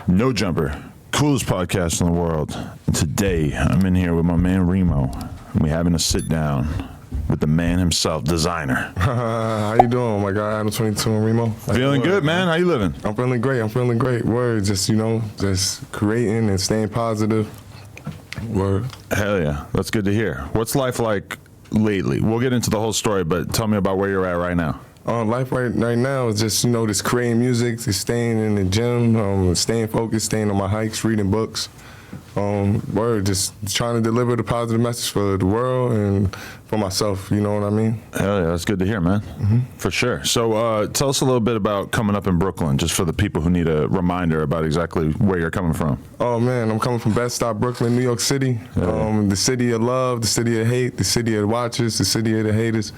No Jumper, coolest podcast in the world. Today, I'm in here with my man Remo, and we're having a sit down with the man himself, Desiigner. How you doing, my guy? Adam 22 and Remo. Feeling good, man. How you living? I'm feeling great. Word, just creating and staying positive. Word. Hell yeah, that's good to hear. What's life like lately? We'll get into the whole story, but tell me about where you're at right now. Life right now is just, just creating music, just staying in the gym, staying focused, staying on my hikes, reading books. Word, just trying to deliver the positive message for the world and for myself, you know what I mean? Hell yeah, that's good to hear, man. Mm-hmm. For sure. So tell us a little bit about coming up in Brooklyn, just for the people who need a reminder about exactly where you're coming from. Oh man, I'm coming from Bed-Stuy, Brooklyn, New York City. The city of love, the city of hate, the city of the watchers, the city of the haters.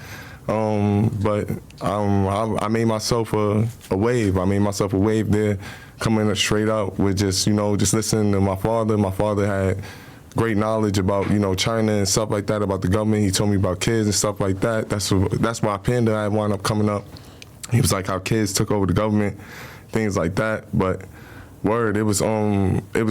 But I made myself a wave. I made myself a wave there, coming up straight up with just listening to my father. My father had great knowledge about, China and stuff like that, about the government. He told me about kids and stuff like that. That's why Panda I wound up coming up. He was like how kids took over the government, things like that. But word, it was cool. It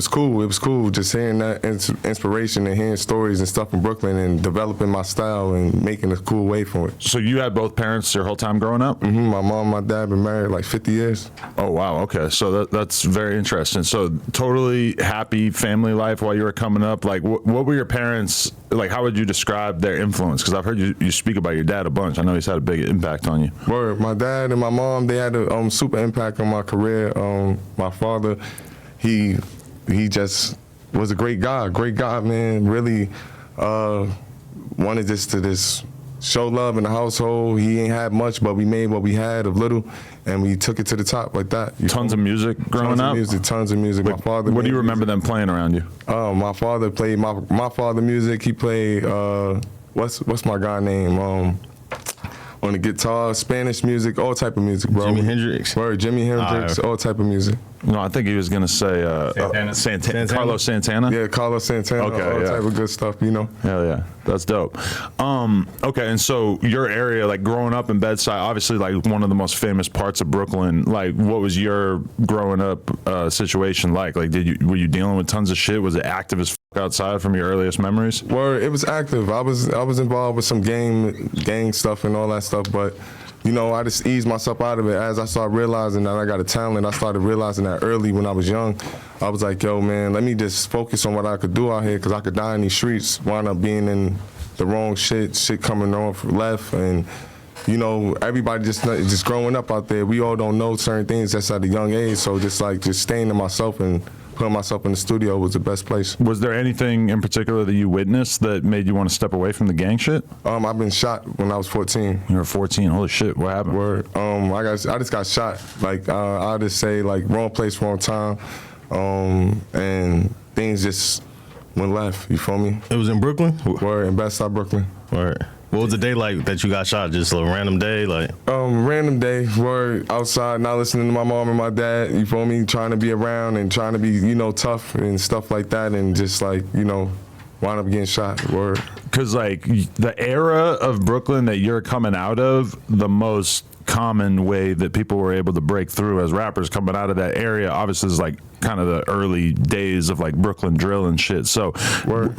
was cool just hearing that inspiration and hearing stories and stuff in Brooklyn and developing my style and making a cool way for it. So you had both parents your whole time growing up? Mm-hmm. My mom and my dad been married like 50 years. Oh, wow. Okay. So that's very interesting. So totally happy family life while you were coming up. Like, what were your parents, like, how would you describe their influence? Because I've heard you speak about your dad a bunch. I know he's had a big impact on you. Word. My dad and my mom, they had a super impact on my career. My father, he just was a great guy, man. Really wanted to show love in the household. He ain't had much, but we made what we had of little, and we took it to the top like that. Tons of music growing up? Tons of music. My father. What do you remember them playing around you? My father played my father music. He played, what's my guy name? On the guitar, Spanish music, all type of music, bro. Jimi Hendrix. Word, Jimi Hendrix, all type of music. No, I think he was gonna say Santana. Carlos Santana. Yeah, Carlos Santana. Okay, all type of good stuff, Hell yeah, that's dope. Okay, and so your area, like growing up in Bed-Stuy, obviously like one of the most famous parts of Brooklyn. Like, what was your growing up situation like? Like, were you dealing with tons of shit? Was it active as outside from your earliest memories? Word, it was active. I was involved with some gang stuff and all that stuff, but I just eased myself out of it as I started realizing that I got a talent. I started realizing that early when I was young. I was like, yo, man, let me just focus on what I could do out here, because I could die in these streets, wind up being in the wrong shit coming off left. And, everybody just growing up out there, we all don't know certain things just at a young age. So just staying to myself and putting myself in the studio was the best place. Was there anything in particular that you witnessed that made you want to step away from the gang shit? I've been shot when I was 14. You were 14. Holy shit! What happened? Word. I just got shot. Like I'll just say wrong place, wrong time, and things just went left. You feel me? It was in Brooklyn. Word, in Bed-Stuy, Brooklyn. Word. What was the day like that you got shot? Just a random day, like? Random day. Word, outside, not listening to my mom and my dad. You feel me? Trying to be around and trying to be, tough and stuff like that, and just wound up getting shot. Word. Because the era of Brooklyn that you're coming out of, the most common way that people were able to break through as rappers coming out of that area obviously is kind of the early days of Brooklyn drill and shit. So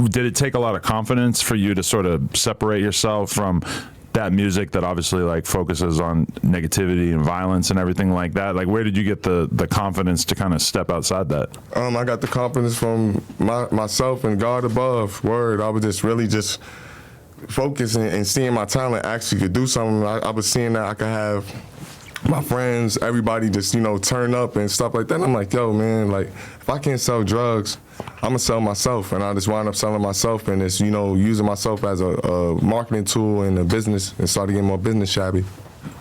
did it take a lot of confidence for you to sort of separate yourself from that music that obviously focuses on negativity and violence and everything like that? Where did you get the confidence to kind of step outside that? I got the confidence from myself and God above. Word. I was just focusing and seeing my talent actually could do something. I was seeing that I could have my friends, everybody just, turn up and stuff like that. And I'm like, yo, man, if I can't sell drugs, I'm gonna sell myself. And I just wound up selling myself and just, using myself as a marketing tool and a business, and started getting more business shabby.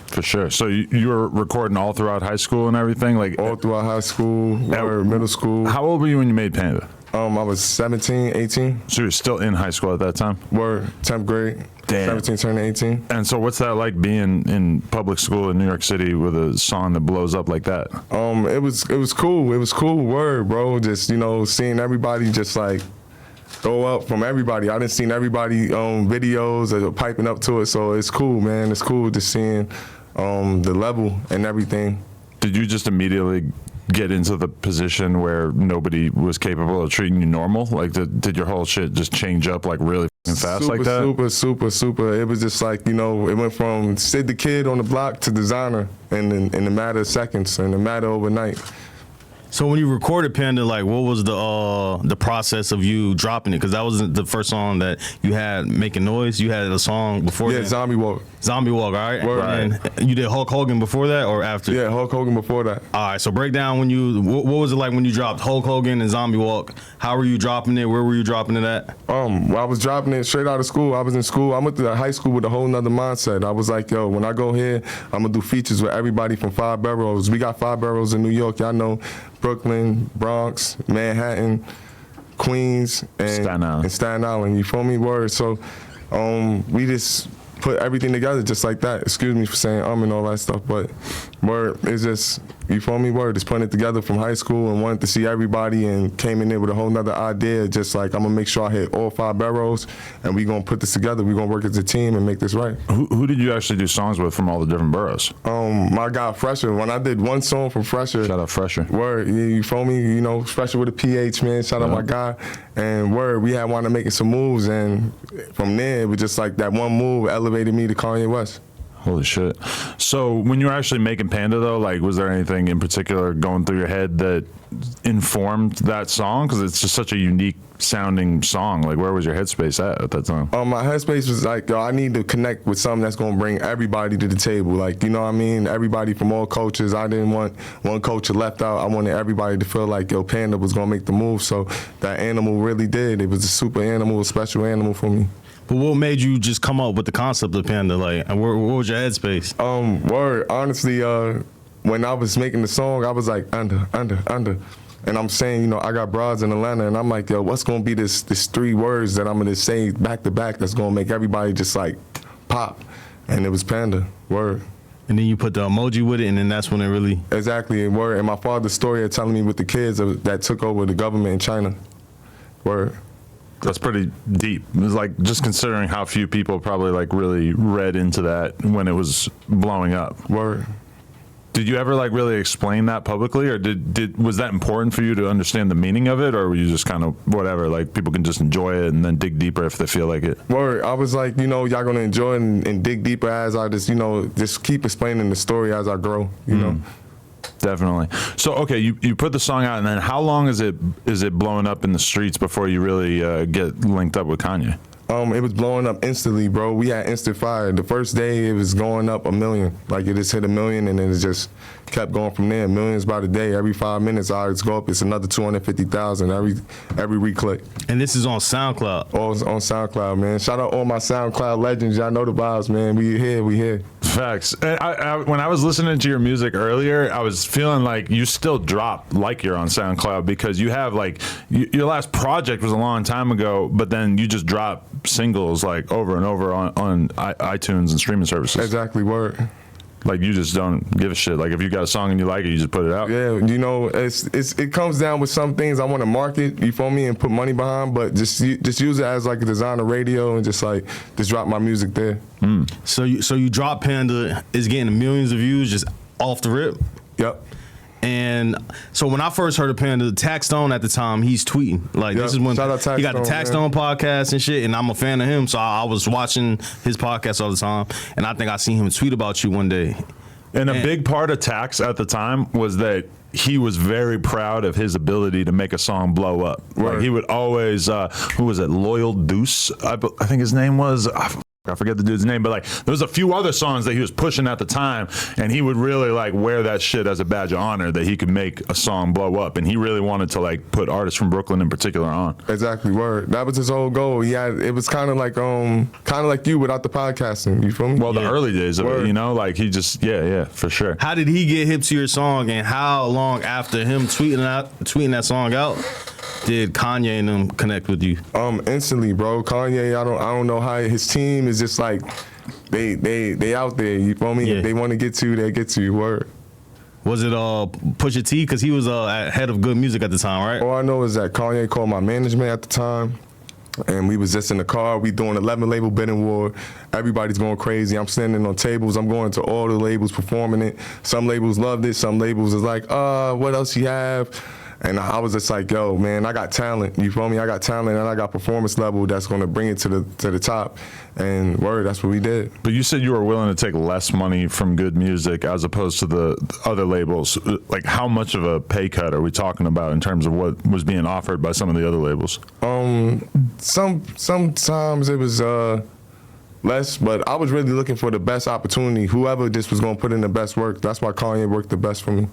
For sure. So you were recording all throughout high school and everything? All throughout high school, middle school. How old were you when you made Panda? I was 17, 18. So you were still in high school at that time? Word, 10th grade. Damn. 17 turning 18. And so what's that like being in public school in New York City with a song that blows up like that? It was cool. It was cool. Word, bro. Just, seeing everybody just go up from everybody. I done seen everybody videos piping up to it. So it's cool, man. It's cool just seeing the level and everything. Did you just immediately get into the position where nobody was capable of treating you normal? Like, did your whole shit just change up like really fast like that? Super. It was just like, it went from Sid the Kid on the block to Desiigner in a matter of seconds, in a matter of overnight. So when you recorded Panda, like, what was the process of you dropping it? Because that wasn't the first song that you had making noise. You had a song before that. Yeah, Zombie Walk. Zombie Walk, all right? Word. And you did Hulk Hogan before that or after? Yeah, Hulk Hogan before that. All right, so break down what was it like when you dropped Hulk Hogan and Zombie Walk? How were you dropping it? Where were you dropping it at? Well, I was dropping it straight out of school. I was in school. I went to high school with a whole nother mindset. I was like, yo, when I go here, I'm going to do features with everybody from 5 boroughs. We got 5 boroughs in New York. Y'all know Brooklyn, Bronx, Manhattan, Queens, and Staten Island. You feel me? Word. So we just put everything together just like that. Excuse me for saying and all that stuff, but word, it's just, you feel me? Word, just putting it together from high school and wanted to see everybody and came in there with a whole nother idea, just like, I'm gonna make sure I hit all 5 boroughs and we gonna put this together. We gonna work as a team and make this right. Who did you actually do songs with from all the different boroughs? My guy Fresher. When I did one song from Fresher. Shout out Fresher. Word, you feel me? Fresher with a PH, man. Shout out my guy. And word, we had wanted making some moves, and from there it was just like that one move elevated me to Kanye West. Holy shit. So when you were actually making Panda though, like, was there anything in particular going through your head that informed that song? Because it's just such a unique sounding song. Like, where was your headspace at that time? My headspace was like, yo, I need to connect with something that's gonna bring everybody to the table. Like, you know what I mean? Everybody from all cultures. I didn't want one culture left out. I wanted everybody to feel like, yo, Panda was gonna make the move. So that animal really did. It was a super animal, a special animal for me. But what made you just come up with the concept of Panda? Like, what was your headspace? Word, honestly, when I was making the song, I was like, under. And I'm saying, I got broads in Atlanta, and I'm like, yo, what's gonna be this 3 words that I'm gonna say back to back that's gonna make everybody just like pop? And it was Panda, word. And then you put the emoji with it, and then that's when it really... Exactly, word. And my father's story of telling me with the kids that took over the government in China, word. That's pretty deep. It was like, just considering how few people probably like really read into that when it was blowing up. Word. Did you ever like really explain that publicly, or was that important for you to understand the meaning of it, or were you just kind of whatever, like people can just enjoy it and then dig deeper if they feel like it? Word. I was like, y'all gonna enjoy it and dig deeper as I just, just keep explaining the story as I grow, you know. Definitely. So, okay, you put the song out, and then how long is it blowing up in the streets before you really get linked up with Kanye? It was blowing up instantly, bro. We had instant fire. The first day, it was going up 1 million. Like, it just hit 1 million, and then it just kept going from there. Millions by the day. Every 5 minutes, I just go up. It's another 250,000 every re-click. And this is on SoundCloud. All on SoundCloud, man. Shout out all my SoundCloud legends. Y'all know the vibes, man. We here. Facts. And when I was listening to your music earlier, I was feeling like you still drop like you're on SoundCloud, because you have like your last project was a long time ago, but then you just drop singles like over and over on iTunes and streaming services. Exactly, word. Like, you just don't give a shit. Like, if you got a song and you like it, you just put it out. Yeah, it comes down with some things I want to market, you feel me, and put money behind, but just use it as like a Desiigner radio and just drop my music there. So you drop Panda, is getting millions of views just off the rip. Yep. And so when I first heard of Panda, Taxstone at the time, he's tweeting. Like, Yep. this is when Shout out he got the Taxstone, Taxstone podcast and shit, and I'm a fan of him, so I was watching his podcast all the time, and I think I seen him tweet about you one day. And a big part of Tax at the time was that he was very proud of his ability to make a song blow up. Like, he would always, who was it, Loyal Deuce, I think his name was. I forget the dude's name, but like, there was a few other songs that he was pushing at the time, and he would really like wear that shit as a badge of honor that he could make a song blow up, and he really wanted to like put artists from Brooklyn in particular on. Exactly, word. That was his whole goal. It was kind of like you without the podcasting. You feel me? Well, the early days of it, like he just for sure. How did he get hip to your song, and how long after him tweeting that song out did Kanye and them connect with you? Instantly, bro. Kanye, I don't know how his team is just like they out there. You feel me? Yeah. If they want to get to you, they get to you. Word. Was it Pusha T? Because he was head of Good Music at the time, right? All I know is that Kanye called my management at the time, And we was just in the car. We doing 11 label bidding war. Everybody's going crazy. I'm standing on tables. I'm going to all the labels performing it. Some labels loved it. Some labels was like, what else you have? And I was just like, yo, man, I got talent. You feel me? I got talent and I got performance level that's gonna bring it to the top. And word, that's what we did. But you said you were willing to take less money from Good Music as opposed to the other labels. Like, how much of a pay cut are we talking about in terms of what was being offered by some of the other labels? Sometimes it was less, but I was really looking for the best opportunity. Whoever just was gonna put in the best work. That's why Kanye worked the best for me.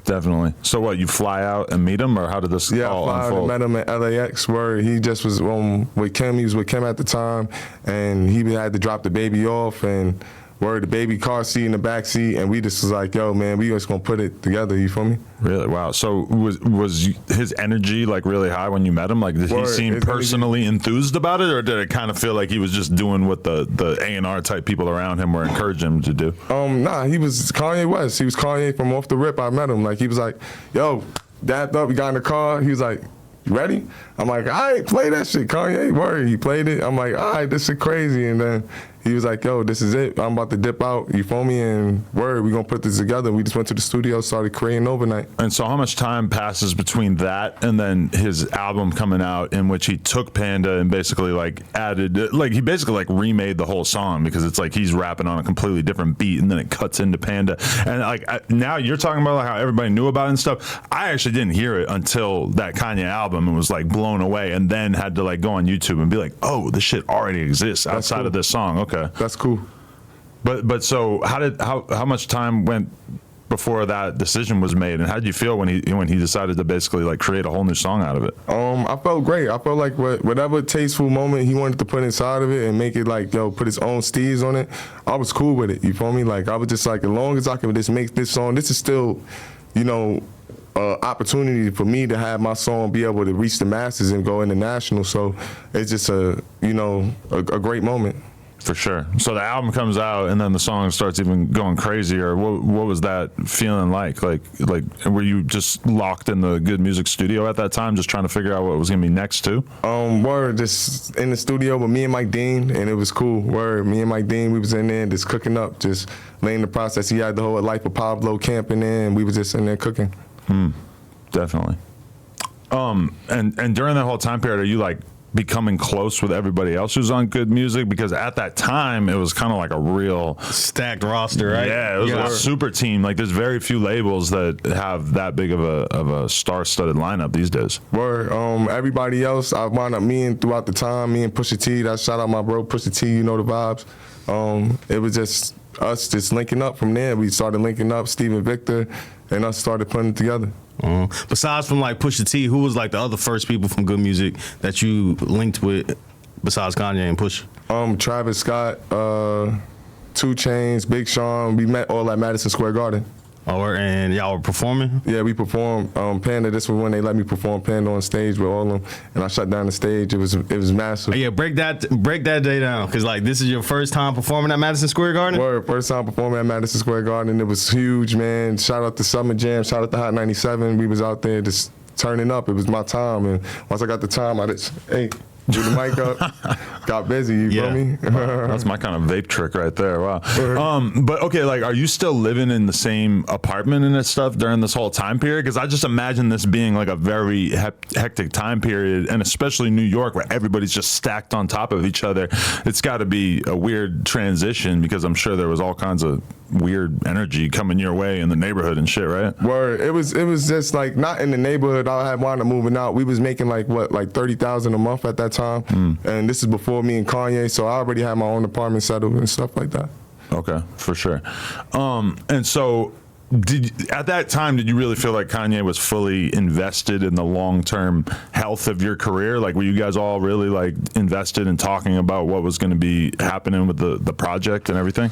Definitely. So what, you fly out and meet him, or how did this all I unfold? met him at LAX where he just was with Kim. He was with Kim at the time, and he had to drop the baby off, and the baby car seat in the back seat, and we just was like, yo, man, we just gonna put it together. You feel me? Really? Wow. So was his energy like really high when you met him? Like, did he seem personally enthused about it, or did it kind of feel like he was just doing what the A&R type people around him were encouraging him to do? Nah, he was Kanye West. He was Kanye from off the rip. I met him. Like, he was like, yo, dapped up. We got in the car. He was like, you ready? I'm like, all right, play that shit, Kanye. Word. He played it. I'm like, all right, this shit crazy. And then he was like, yo, this is it. I'm about to dip out. You feel me? And word, we gonna put this together. We just went to the studio, started creating overnight. And so how much time passes between that and then his album coming out, in which he took Panda and basically like added, like he basically like remade the whole song, because it's like he's rapping on a completely different beat and then it cuts into Panda. And like now you're talking about like how everybody knew about it and stuff. I actually didn't hear it until that Kanye album and was like blown away, and then had to like go on YouTube and be like, oh, this shit already exists outside of this song. Okay. That's cool. But so how much time went before that decision was made, and how did you feel when he decided to basically like create a whole new song out of it? I felt great. I felt like whatever tasteful moment he wanted to put inside of it and make it like, yo, put his own steez on it, I was cool with it. You feel me? Like, I was just like, as long as I can just make this song, this is still, you know, opportunity for me to have my song be able to reach the masses and go international. So it's just a great moment. For sure. So the album comes out and then the song starts even going crazier. What was that feeling like? Like were you just locked in the Good Music studio at that time, just trying to figure out what was gonna be next too? Word, just in the studio with me and Mike Dean, and it was cool. Word, me and Mike Dean, we was in there just cooking up, just laying the process. He had the whole Life of Pablo camping in, and we was just in there cooking. Definitely. And during that whole time period, are you like becoming close with everybody else who's on Good Music? Because at that time it was kind of like a real stacked roster, right? Yeah, it was a super team. Like, there's very few labels that have that big of a star-studded lineup these days. Word. Everybody else I wound up meeting throughout the time, me and Pusha T. That shout out my bro Pusha T. You know the vibes. It was just us just linking up from there. We started linking up, Steve Victor, and us started putting it together. Besides from like Pusha T, who was like the other first people from Good Music that you linked with besides Kanye and Pusha? Travis Scott, 2 Chainz, Big Sean. We met all at Madison Square Garden. And y'all were performing? Yeah, we performed Panda. This was when they let me perform Panda on stage with all of them, and I shut down the stage. It was massive. Yeah, break that day down, because like this is your first time performing at Madison Square Garden? Word, first time performing at Madison Square Garden. It was huge, man. Shout out to Summer Jam, shout out to Hot 97. We was out there just turning up. It was my time, and once I got the time, I just, threw the mic up, got busy, you feel me? That's my kind of vape trick right there. Wow. But okay, like, are you still living in the same apartment and this stuff during this whole time period? Because I just imagine this being like a very hectic time period, and especially New York, where everybody's just stacked on top of each other. It's got to be a weird transition, because I'm sure there was all kinds of weird energy coming your way in the neighborhood and shit, right? Word. It was just like, not in the neighborhood. I had wound up moving out. We was making like $30,000 a month at that time. And this is before me and Kanye, so I already had my own apartment settled and stuff like that. Okay, for sure. And so at that time, did you really feel like Kanye was fully invested in the long-term health of your career? Like, were you guys all really like invested in talking about what was going to be happening with the project and everything?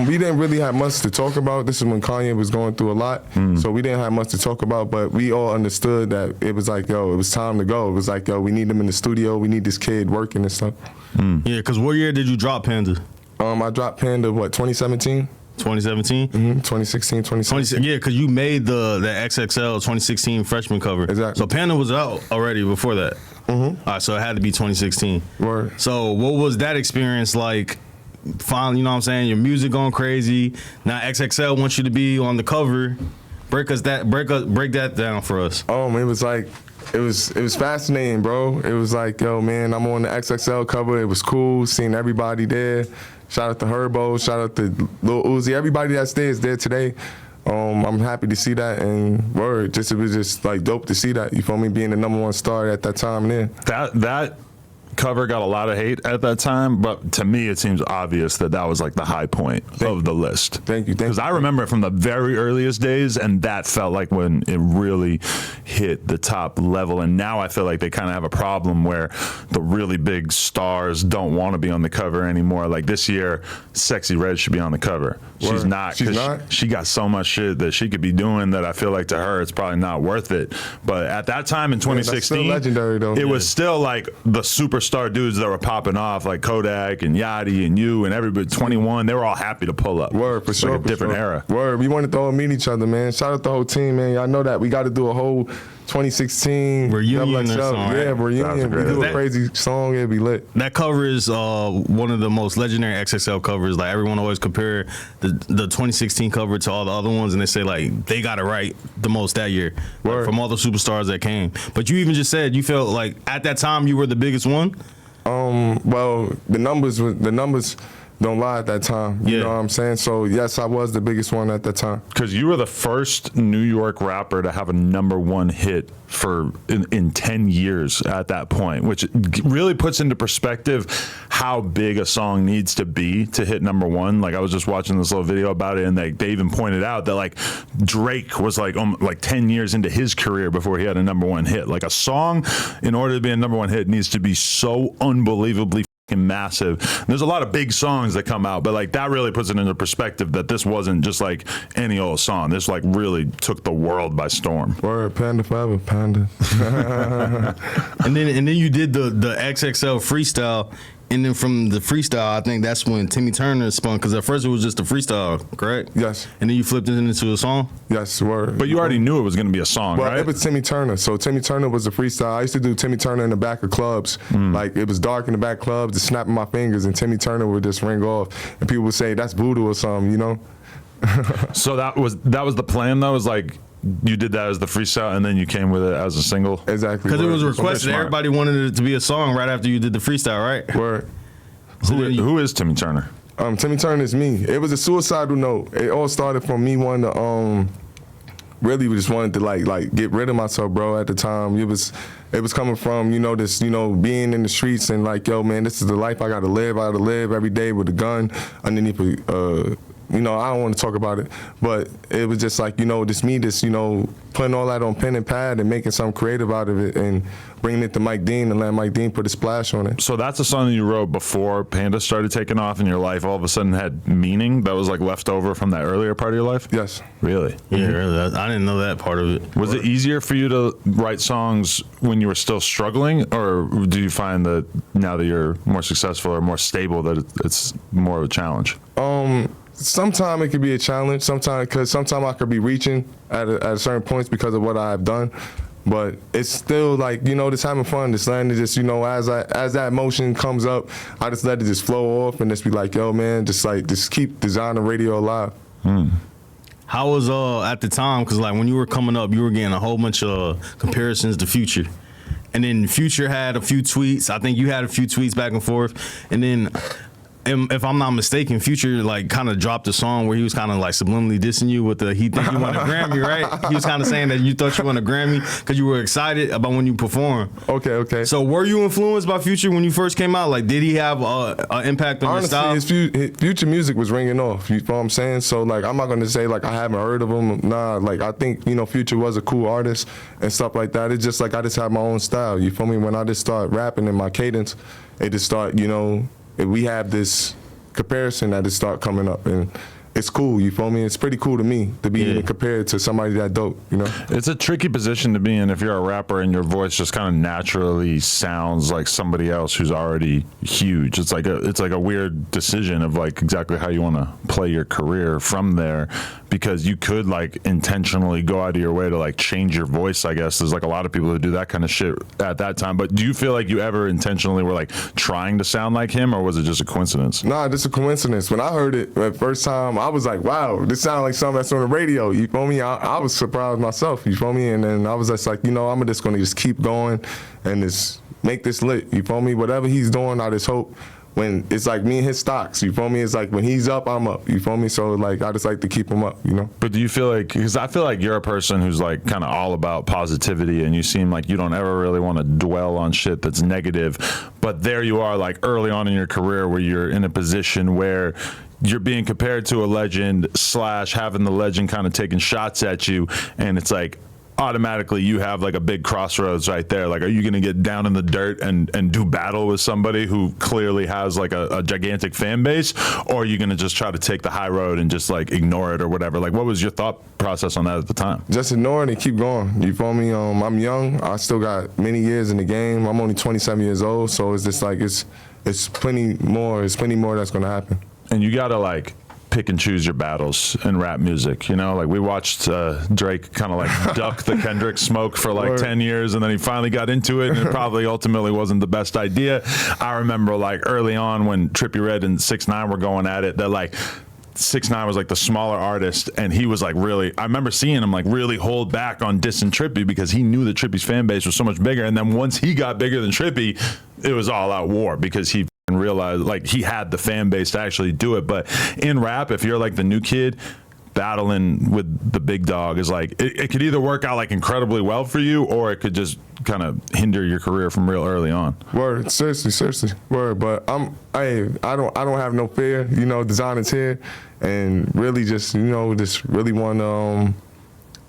We didn't really have much to talk about. This is when Kanye was going through a lot, so we didn't have much to talk about, but we all understood that it was like, yo, it was time to go. It was like, yo, we need him in the studio. We need this kid working and stuff. Yeah, because what year did you drop Panda? I dropped Panda, 2017? 2017? 2016, 2017. Yeah, because you made the XXL 2016 freshman cover. Exactly. So Panda was out already before that. All right, so it had to be 2016. Word. So what was that experience like? Finally, you know what I'm saying? Your music going crazy. Now XXL wants you to be on the cover. Break that down for us. It was like, it was fascinating, bro. It was like, yo, man, I'm on the XXL cover. It was cool seeing everybody there. Shout out to Herbo, shout out to Lil Uzi. Everybody that's there is there today. I'm happy to see that, and word, it was just like dope to see that. You feel me? Being the #1 star at that time there. That cover got a lot of hate at that time, but to me it seems obvious that was like the high point of the list. Thank you. Because I remember it from the very earliest days, and that felt like when it really hit the top level. And now I feel like they kind of have a problem where the really big stars don't want to be on the cover anymore. Like this year, Sexy Red should be on the cover. She's Word. not. She's not? She got so much shit that she could be doing that I feel like to her it's probably not worth it. But at that time in 2016, that's still legendary though. it was still like the superstar dudes that were popping off, like Kodak and Yachty and you and everybody. 21, they were all happy to pull up. Word, for It's sure. like a different for sure. era. Word, we wanted to all meet each other, man. Shout out the whole team, man. Y'all know that we got to do a whole 2016 Reunion XXL. or something, Yeah, right? reunion. We do a crazy song, it'd be lit. That cover is one of the most legendary XXL covers. Like everyone always compare the 2016 cover to all the other ones, and they say like they got it right the most that year, like, from all the superstars that came. But you even just said you felt like at that time you were the biggest one. Well, the numbers don't lie at that time. You know what I'm saying? So yes, I was the biggest one at that time. Because you were the first New York rapper to have a #1 hit in 10 years at that point, which really puts into perspective how big a song needs to be to hit #1. Like I was just watching this little video about it, and they even pointed out that like Drake was like 10 years into his career before he had a #1 hit. Like a song, in order to be a #1 hit, needs to be so unbelievably massive. There's a lot of big songs that come out, but like that really puts it into perspective that this wasn't just like any old song. This like really took the world by storm. Word, Panda forever, Panda. and then you did the XXL freestyle. And then from the freestyle, I think that's when Timmy Turner spun, because at first it was just a freestyle, correct? Yes. And then you flipped it into a song? Yes, word. But you already knew it was going to be a song, Well, right? it was Timmy Turner. So Timmy Turner was the freestyle. I used to do Timmy Turner in the back of clubs. Like it was dark in the back clubs, just snapping my fingers, and Timmy Turner would just ring off, and people would say that's voodoo or something, you know? So that was the plan though, was like you did that as the freestyle and then you came with it as a single? Exactly. Because it was word. requested. Everybody wanted it to be a song right after you did the freestyle, right? Word. Who is Timmy Turner? Timmy Turner is me. It was a suicidal note. It all started from me wanting to really just wanted to like get rid of myself, bro. At the time, it was coming from this being in the streets and like, yo man, this is the life I gotta live. I gotta live every day with a gun underneath I don't want to talk about it, but it was just like, just me, putting all that on pen and pad and making something creative out of it and bringing it to Mike Dean and letting Mike Dean put a splash on it. So that's a song that you wrote before Panda started taking off and your life all of a sudden had meaning that was like left over from that earlier part of your life? Yes. Really? Yeah, really. I didn't know that part of it. Was it easier for you to write songs when you were still struggling, or do you find that now that you're more successful or more stable that it's more of a challenge? Sometimes it could be a challenge. Sometimes I could be reaching at certain points because of what I've done. But it's still like, just having fun, just letting it just, as that emotion comes up, I just let it just flow off and just be like, yo, man, just keep Desiigner radio alive. How was at the time? Because like when you were coming up, you were getting a whole bunch of comparisons to Future, and then Future had a few tweets. I think you had a few tweets back and forth, and then. If I'm not mistaken, Future like kind of dropped a song where he was kind of like subliminally dissing you with he think you won a Grammy, right? He was kind of saying that you thought you won a Grammy because you were excited about when you perform. Okay. So were you influenced by Future when you first came out? Like, did he have an impact on your style? Honestly, his Future music was ringing off. You know what I'm saying? So like, I'm not gonna say like I haven't heard of him. Nah, like I think Future was a cool artist and stuff like that. It's just like I just have my own style. You feel me? When I just start rapping in my cadence, it just start we have this comparison that just start coming up, and it's cool. You feel me? It's pretty cool to me to be even compared to somebody that dope. You know, it's a tricky position to be in if you're a rapper and your voice just kind of naturally sounds like somebody else who's already huge. It's like a weird decision of like exactly how you want to play your career from there, because you could like intentionally go out of your way to like change your voice. I guess there's like a lot of people who do that kind of shit at that time. But do you feel like you ever intentionally were like trying to sound like him, or was it just a coincidence? Nah, just a coincidence. When I heard it the first time, I was like, wow, this sounds like something that's on the radio. You feel me? I was surprised myself. You feel me? And then I was just like, you know, I'm just gonna just keep going and just make this lit. You feel me? Whatever he's doing, I just hope when it's like me and his stocks, you feel me? It's like when he's up, I'm up. You feel me? So like I just like to keep him up, you know? But do you feel like, because I feel like you're a person who's like kind of all about positivity, and you seem like you don't ever really want to dwell on shit that's negative, but there you are like early on in your career where you're in a position where you're being compared to a legend / having the legend kind of taking shots at you, and it's like automatically you have like a big crossroads right there. Like, are you going to get down in the dirt and do battle with somebody who clearly has like a gigantic fan base, or are you going to just try to take the high road and just like ignore it or whatever? Like, what was your thought process on that at the time? Just ignore it and keep going. You feel me? I'm young. I still got many years in the game. I'm only 27 years old, so it's just like it's plenty more. It's plenty more that's going to happen. And you got to like pick and choose your battles in rap music, you know? Like we watched Drake kind of like duck the Kendrick smoke for like 10 years, and then he finally got into it, and it probably ultimately wasn't the best idea. I remember like early on when Trippie Redd and 6ix9ine were going at it, that like 6ix9ine was like the smaller artist, and he was like really, I remember seeing him like really hold back on dissing Trippie because he knew that Trippie's fan base was so much bigger, and then once he got bigger than Trippie, it was all out war because he and realize like he had the fan base to actually do it. But in rap, if you're like the new kid, battling with the big dog is like it could either work out like incredibly well for you, or it could just kind of hinder your career from real early on. Word, seriously, word. But I don't have no fear. You know, Desiigner's here, and really just really want to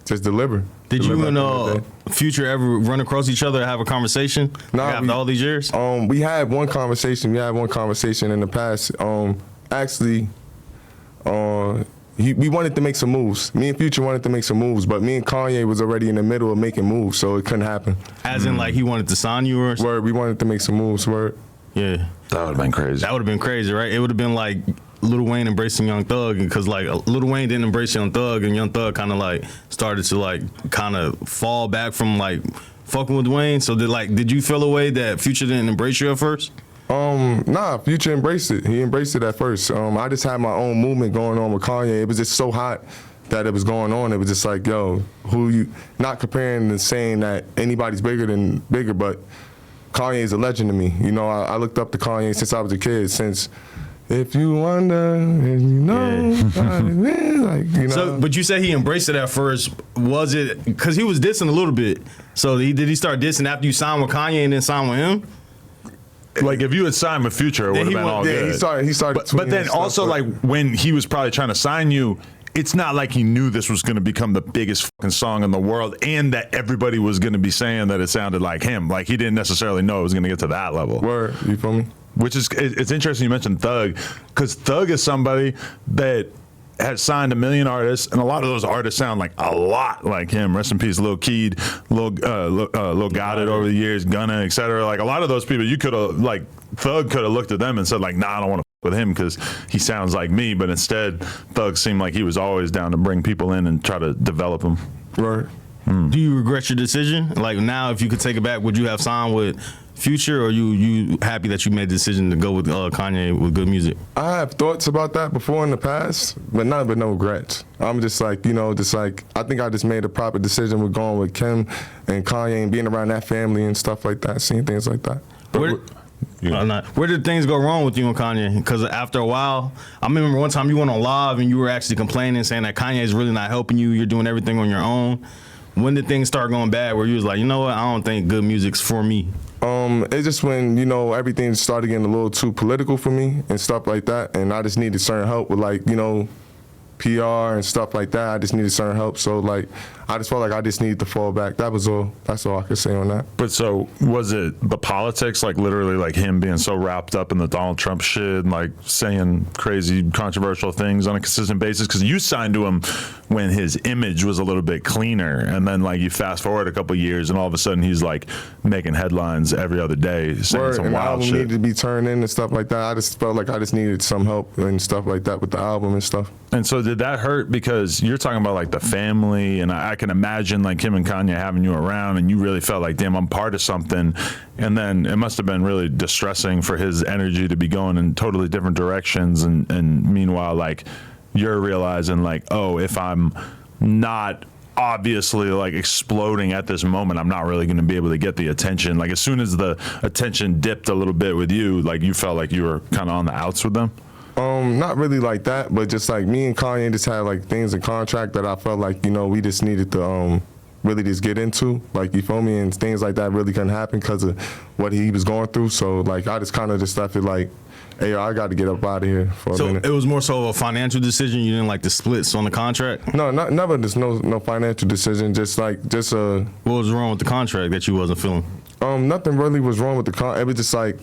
just deliver. Did you and Future ever run across each other and have a conversation after all these years? We had one conversation. We had one conversation in the past. Actually, we wanted to make some moves. Me and Future wanted to make some moves, but me and Kanye was already in the middle of making moves, so it couldn't happen. As in, like, he wanted to sign you or something? Word, we wanted to make some moves, word. Yeah. That would have been crazy. That would have been crazy, right? It would have been like Lil Wayne embracing Young Thug, because like Lil Wayne didn't embrace Young Thug, and Young Thug kind of like started to like kind of fall back from like fucking with Wayne. So did you feel a way that Future didn't embrace you at first? Nah, Future embraced it. He embraced it at first. I just had my own movement going on with Kanye. It was just so hot that it was going on. It was just like, yo, who you, not comparing and saying that anybody's bigger, but Kanye is a legend to me. You know, I looked up to Kanye since I was a kid, since If You Wonder, and you know, like, you know. So, but you said he embraced it at first. Was it because he was dissing a little bit? So did he start dissing after you signed with Kanye and then signed with him? Like if you had signed with Future, it would have been all good. He started. But then also like when he was probably trying to sign you, it's not like he knew this was going to become the biggest fucking song in the world, and that everybody was going to be saying that it sounded like him. Like he didn't necessarily know it was going to get to that level. Word, you feel me? Which is, it's interesting you mentioned Thug, because Thug is somebody that has signed 1 million artists, and a lot of those artists sound like a lot like him. Rest in peace, Lil Keed, Lil Goddard over the years, Gunna, etc. Like a lot of those people, you could have, like, Thug could have looked at them and said like, nah, I don't want to with him because he sounds like me. But instead, Thug seemed like he was always down to bring people in and try to develop them. Right. Do you regret your decision? Like now, if you could take it back, would you have signed with Future, or you happy that you made the decision to go with Kanye with good music? I have thoughts about that before in the past, but no regrets. I'm just like, I think I just made a proper decision with going with Kim and Kanye and being around that family and stuff like that, seeing things like that. Where did things go wrong with you and Kanye? Because after a while, I remember one time you went on live and you were actually complaining, saying that Kanye is really not helping you. You're doing everything on your own. When did things start going bad where you was like, you know what, I don't think good music's for me? It's just when, everything started getting a little too political for me and stuff like that, and I just needed certain help with, like, PR and stuff like that. I just needed certain help. So, like, I just felt like I just needed to fall back. That was all. That's all I could say on that. But so was it the politics, like literally like him being so wrapped up in the Donald Trump shit and like saying crazy controversial things on a consistent basis? Because you signed to him when his image was a little bit cleaner, and then like you fast forward a couple of years and all of a sudden he's like making headlines every other day saying some and the wild album shit. needed to be turned in and stuff like that. I just felt like I just needed some help and stuff like that with the album and stuff. And so did that hurt, because you're talking about like the family, and I can imagine like him and Kanye having you around and you really felt like, damn, I'm part of something. And then it must have been really distressing for his energy to be going in totally different directions. And meanwhile, like you're realizing like, oh, if I'm not obviously like exploding at this moment, I'm not really going to be able to get the attention. Like as soon as the attention dipped a little bit with you, like you felt like you were kind of on the outs with them. Not really like that, but just like me and Kanye just had like things in contract that I felt like, you know, we just needed to really just get into, like, you feel me, and things like that really couldn't happen because of what he was going through. So like I just kind of just left it like, hey, I got to get up out of here for a minute. So it was more so a financial decision. You didn't like the splits on the contract? No, never. There's no financial decision. Just what was wrong with the contract that you wasn't feeling? Nothing really was wrong with the contract. It was just like,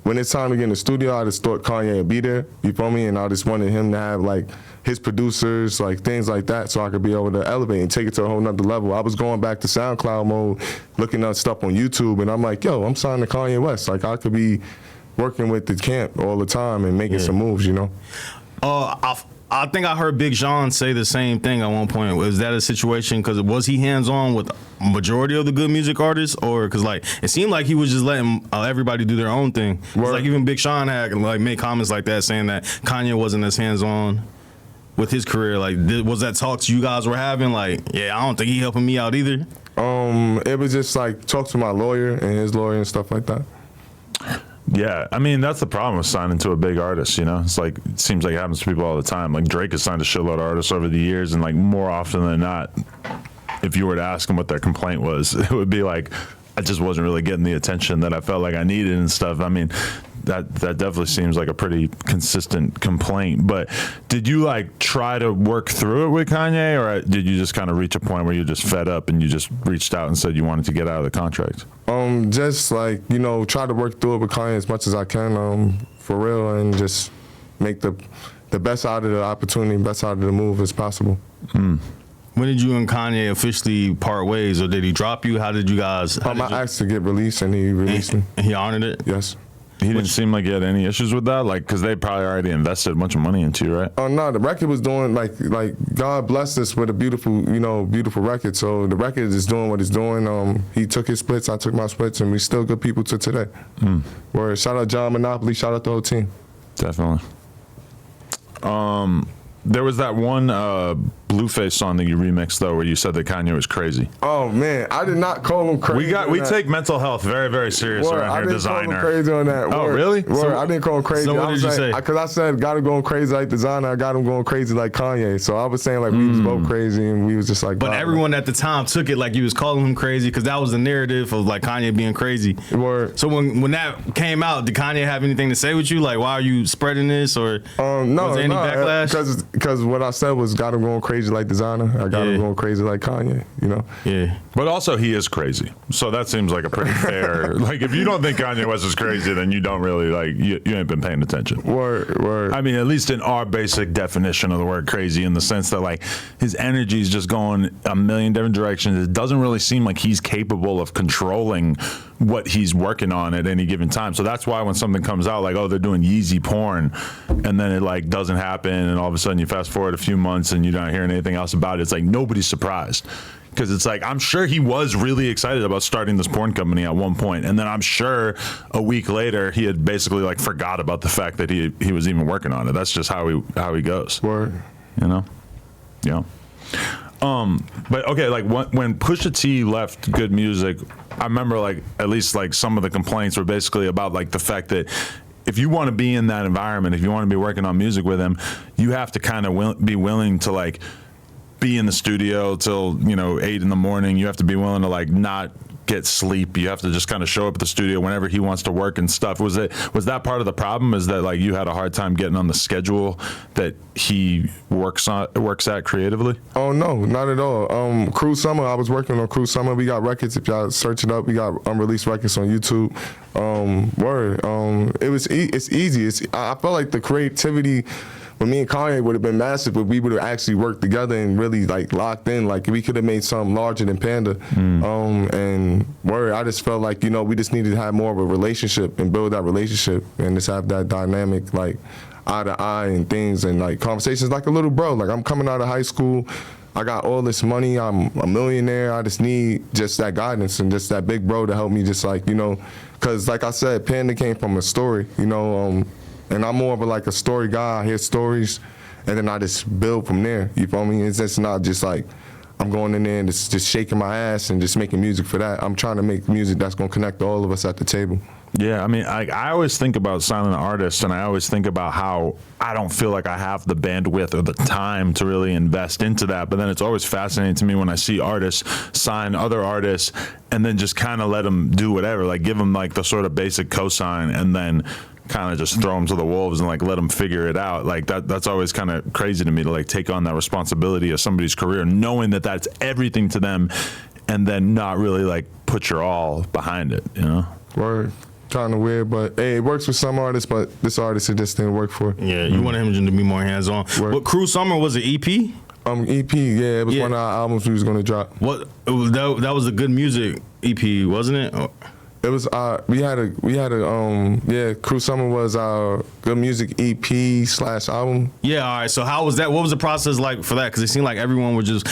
when it's time to get in the studio, I just thought Kanye would be there, you feel me? And I just wanted him to have like his producers, like things like that, so I could be able to elevate and take it to a whole nother level. I was going back to SoundCloud mode, looking at stuff on YouTube, and I'm like, yo, I'm signed to Kanye West. Like I could be working with the camp all the time and making some moves, you know? I think I heard Big Sean say the same thing at one point. Was that a situation, because was he hands-on with a majority of the good music artists, or because like it seemed like he was just letting everybody do their own thing? It's like even Big Sean had like made comments like that saying that Kanye wasn't as hands-on with his career. Like was that talks you guys were having? Like, yeah, I don't think he helping me out either. It was just like talk to my lawyer and his lawyer and stuff like that. Yeah, I mean, that's the problem with signing to a big artist, you know? It's like, it seems like it happens to people all the time. Like, Drake has signed a shitload of artists over the years, and, like, more often than not, if you were to ask them what their complaint was, it would be like, I just wasn't really getting the attention that I felt like I needed and stuff. I mean, that definitely seems like a pretty consistent complaint. But did you, like, try to work through it with Kanye, or did you just kind of reach a point where you just fed up and you just reached out and said you wanted to get out of the contract? Just like, you know, try to work through it with Kanye as much as I can, for real, and just make the best out of the opportunity, best out of the move as possible. When did you and Kanye officially part ways, or did he drop you? How did you guys? I asked to get released, and he released me. And he honored it? Yes. He didn't seem like he had any issues with that, like, because they probably already invested a bunch of money into you, right? Oh no, the record was doing like God blessed us with a beautiful record. So the record is doing what it's doing. He took his splits, I took my splits, and we still good people to today. Word. Shout out John Monopoly, shout out the whole team. Definitely. There was that one Blueface song that you remixed, though, where you said that Kanye was crazy. Oh man, I did not call him crazy. We take mental health very, very serious around here, Desiigner. I didn't call him crazy on that. Oh, really? So, I didn't call him crazy. So what did you say? Because I said, got him going crazy like Desiigner, I got him going crazy like Kanye. So I was saying like we was both crazy, and we was just like. But everyone at the time took it like you was calling him crazy, because that was the narrative of like Kanye being crazy. Word. So when that came out, did Kanye have anything to say with you? Like, why are you spreading this? Or no, was there any backlash? Because what I said was got him going crazy like Desiigner. I got him going crazy like Kanye, you know? Yeah. But also he is crazy. So that seems like a pretty fair, like if you don't think Kanye West is crazy, then you don't really like, you ain't been paying attention. Word. I mean, at least in our basic definition of the word crazy, in the sense that like his energy is just going a million different directions. It doesn't really seem like he's capable of controlling what he's working on at any given time. So that's why when something comes out like, oh, they're doing Yeezy porn, and then it like doesn't happen, and all of a sudden you fast forward a few months and you're not hearing anything else about it, it's like nobody's surprised. Because it's like, I'm sure he was really excited about starting this porn company at one point, and then I'm sure a week later he had basically like forgot about the fact that he was even working on it. That's just how he goes. Word. You know? Yeah. But okay, like when Pusha T left Good Music, I remember like at least like some of the complaints were basically about like the fact that if you want to be in that environment, if you want to be working on music with him, you have to kind of be willing to like be in the studio till 8 in the morning. You have to be willing to like not get sleep. You have to just kind of show up at the studio whenever he wants to work and stuff. Was that part of the problem? Is that like you had a hard time getting on the schedule that he works at creatively? Oh no, not at all. Cruel Summer, I was working on Cruel Summer. We got records. If y'all search it up, we got unreleased records on YouTube. It's easy. I felt like the creativity with me and Kanye would have been massive, but we would have actually worked together and really like locked in. Like we could have made something larger than Panda. I just felt like, we just needed to have more of a relationship and build that relationship and just have that dynamic, like eye to eye and things and like conversations like a little bro. Like I'm coming out of high school, I got all this money, I'm a millionaire, I just need just that guidance and just that big bro to help me just like, because like I said, Panda came from a story, and I'm more of a story guy. I hear stories, and then I just build from there. You feel me? It's just not just like I'm going in there and just shaking my ass and just making music for that. I'm trying to make music that's going to connect all of us at the table. Yeah, I mean, I always think about silent artists, and I always think about how I don't feel like I have the bandwidth or the time to really invest into that. But then it's always fascinating to me when I see artists sign other artists and then just kind of let them do whatever, like give them like the sort of basic cosign and then kind of just throw them to the wolves and like let them figure it out. Like that's always kind of crazy to me to like take on that responsibility of somebody's career, knowing that that's everything to them, and then not really like put your all behind it. Word. Kind of weird, but hey, it works for some artists, but this artist it just didn't work for. Yeah, you wanted him to be more hands-on. But Cruel Summer was an EP? EP, yeah, it was one of our albums we was gonna drop. That was a good music EP, wasn't it? It was Cruel Summer was our good music EP / album. Yeah, all right. So how was that? What was the process like for that? Because it seemed like everyone would just,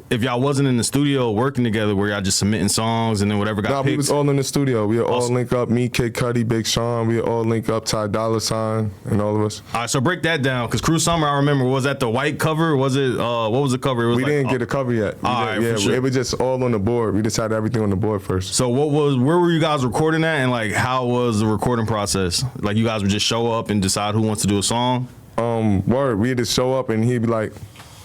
if y'all wasn't in the studio working together, were y'all just submitting songs and then whatever got picked? We was all in the studio. We were all link up. Me, Kid Cudi, Big Sean. We were all link up. Ty Dolla $ign and all of us. All right, so break that down. Because Cruel Summer, I remember, was that the white cover? Was it? What was the cover? It was we didn't get a cover yet. It was just all on the board. We just had everything on the board first. So where were you guys recording at, and like how was the recording process? Like you guys would just show up and decide who wants to do a song? We'd just show up and he'd be like,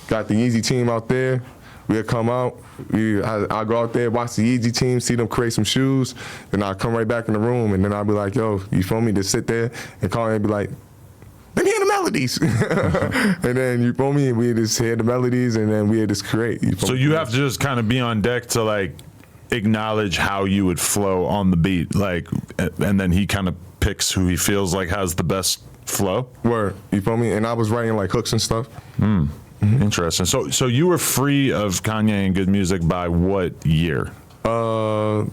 got the Yeezy team out there. We'd come out. I go out there, watch the Yeezy team, see them create some shoes. Then I come right back in the room, and then I'd be like, "Yo, you feel me?" Just sit there and call and be like, "Let me hear the melodies." And then you feel me? We just hear the melodies, and then we just create. So you have to just kind of be on deck to like acknowledge how you would flow on the beat, like, and then he kind of picks who he feels like has the best flow. Word, you feel me? And I was writing like hooks and stuff. Interesting. So you were free of Kanye and good music by what year? Probably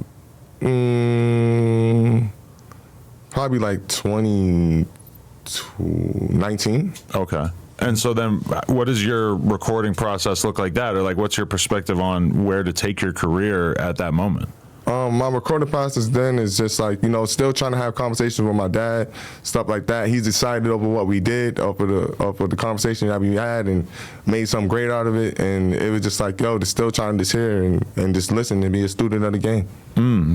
like 2019. Okay. And so then what does your recording process look like that? Or like what's your perspective on where to take your career at that moment? My recording process then is just like, still trying to have conversations with my dad, stuff like that. He's excited over what we did, off of the conversation that we had, and made something great out of it. And it was just like, just still trying to just hear and just listen and be a student of the game.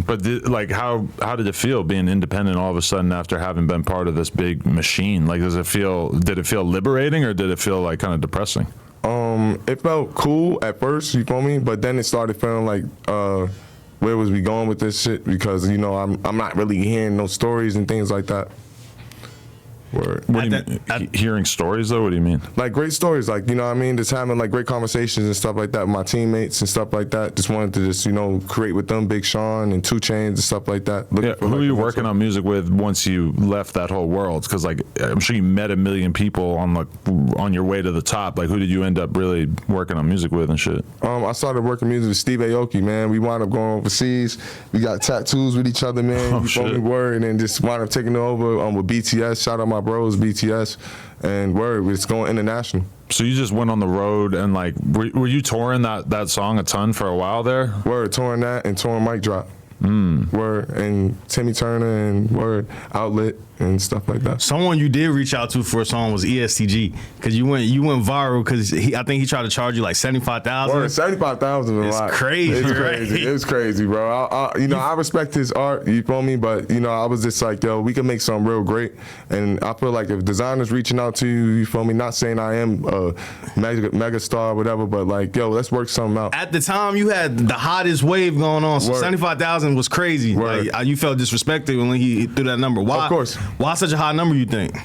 But how did it feel being independent all of a sudden after having been part of this big machine? Like, did it feel liberating, or did it feel like kind of depressing? It felt cool at first, you feel me? But then it started feeling like, where was we going with this shit? Because I'm not really hearing no stories and things like that. Word. What do you mean? Hearing stories though? What do you mean? Like great stories, like just having like great conversations and stuff like that with my teammates and stuff like that. Just wanted to just create with them, Big Sean and 2 Chainz and stuff like that. Who are you working on music with once you left that whole world? Because like I'm sure you met a million people on your way to the top. Like who did you end up really working on music with and shit? I started working music with Steve Aoki, man. We wound up going overseas. We got tattoos with each other, man. And then just wound up taking it over with BTS. Shout out my bros, BTS, and it's going international. So you just went on the road and like, were you touring that song a ton for a while there? Touring that and touring Mic Drop. And Timmy Turner and Outlet and stuff like that. Someone you did reach out to for a song was ESTG, because you went viral because I think he tried to charge you like $75,000. $75,000 is a lot. Crazy. It's right? crazy. It's crazy, bro. I respect his art. You feel me? But I was just like, we can make something real great. And I feel like if designers reaching out to you, you feel me? Not saying I am a mega star or whatever, but like, let's work something out. At the time, you had the hottest wave going on. So $75,000 $100,000 was crazy. Word. Like you felt disrespected when he threw that number. Why? Of course. Why such a high number? You think?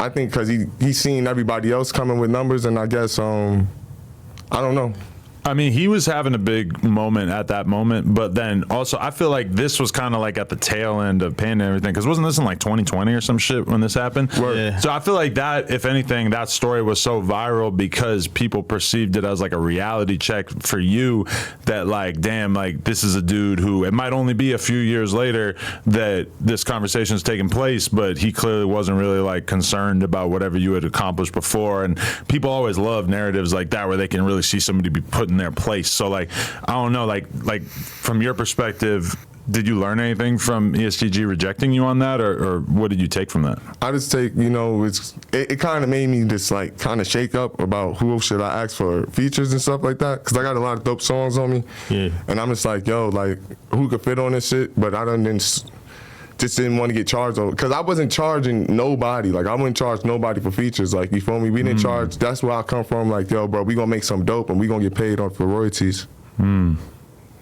I think because he's seen everybody else coming with numbers, and I guess I don't know. I mean, he was having a big moment at that moment, but then also I feel like this was kind of like at the tail end of Panda and everything, because wasn't this in like 2020 or some shit when this happened? Yeah. So I feel like that, if anything, that story was so viral because people perceived it as like a reality check for you that like, damn, like this is a dude who it might only be a few years later that this conversation is taking place, but he clearly wasn't really like concerned about whatever you had accomplished before. And people always love narratives like that where they can really see somebody be put in their place. So like, I don't know, like from your perspective, did you learn anything from ESTG rejecting you on that, or what did you take from that? I just take, it kind of made me just like kind of shake up about who should I ask for features and stuff like that, because I got a lot of dope songs on me. Yeah. And I'm just like, yo, like who could fit on this shit? But I just didn't want to get charged on, because I wasn't charging nobody. Like I wouldn't charge nobody for features. Like, you feel me? We didn't charge. That's where I come from. Like, yo, bro, we gonna make some dope and we gonna get paid on for royalties.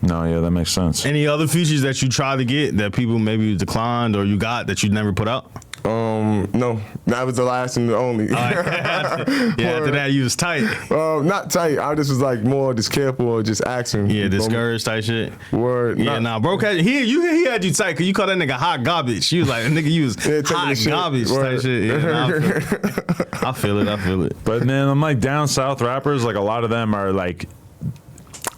No, yeah, that makes sense. Any other features that you tried to get that people maybe declined or you got that you never put out? No, that was the last and the only. After that you was tight. Not tight. I just was like more just careful or just asking. Yeah, discouraged type shit. Word. Yeah, bro, he had you tight because you called that nigga hot garbage. You was like, nigga, you was hot garbage type shit. Yeah, I feel it. But man, I'm like down south rappers, like a lot of them are like,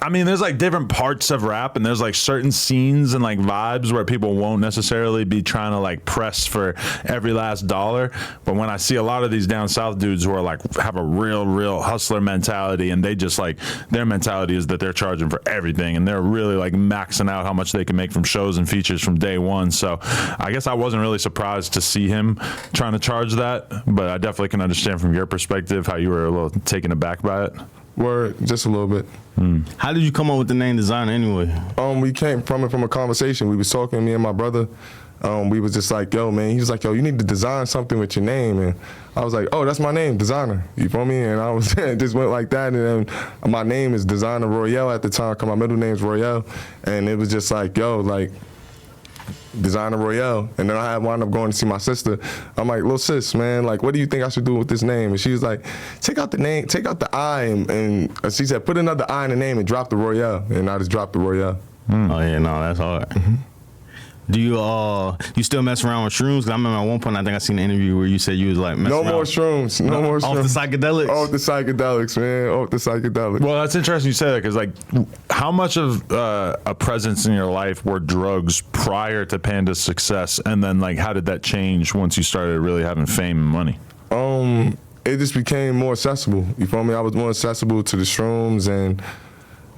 I mean, there's like different parts of rap, and there's like certain scenes and like vibes where people won't necessarily be trying to like press for every last dollar. But when I see a lot of these down south dudes who are like have a real hustler mentality, and they just like their mentality is that they're charging for everything, and they're really like maxing out how much they can make from shows and features from day one. So I guess I wasn't really surprised to see him trying to charge that, but I definitely can understand from your perspective how you were a little taken aback by it. Word, just a little bit. How did you come up with the name Desiigner anyway? We came from a conversation. We was talking, me and my brother. We was just like, yo, man. He was like, yo, you need to design something with your name. And I was like, oh, that's my name, Desiigner. You feel me? And I was just went like that. And then my name is Desiigner Royale at the time, because my middle name's Royale. And it was just like, yo, like, Desiigner Royale. And then I wound up going to see my sister. I'm like, little sis, man, like, what do you think I should do with this name? And she was like, take out the name, take out the I, and she said, put another I in the name and drop the Royale. And I just dropped the Royale. Oh yeah, no, that's hard. Do you still mess around with shrooms? 'Cause I remember at one point I think I seen an interview where you said you was like messing No around. more shrooms. No more shrooms. Off the psychedelics? Off the psychedelics, man. Off the psychedelics. Well, that's interesting you say that, because like, how much of a presence in your life were drugs prior to Panda's success, and then like how did that change once you started really having fame and money? It just became more accessible. You feel me? I was more accessible to the shrooms and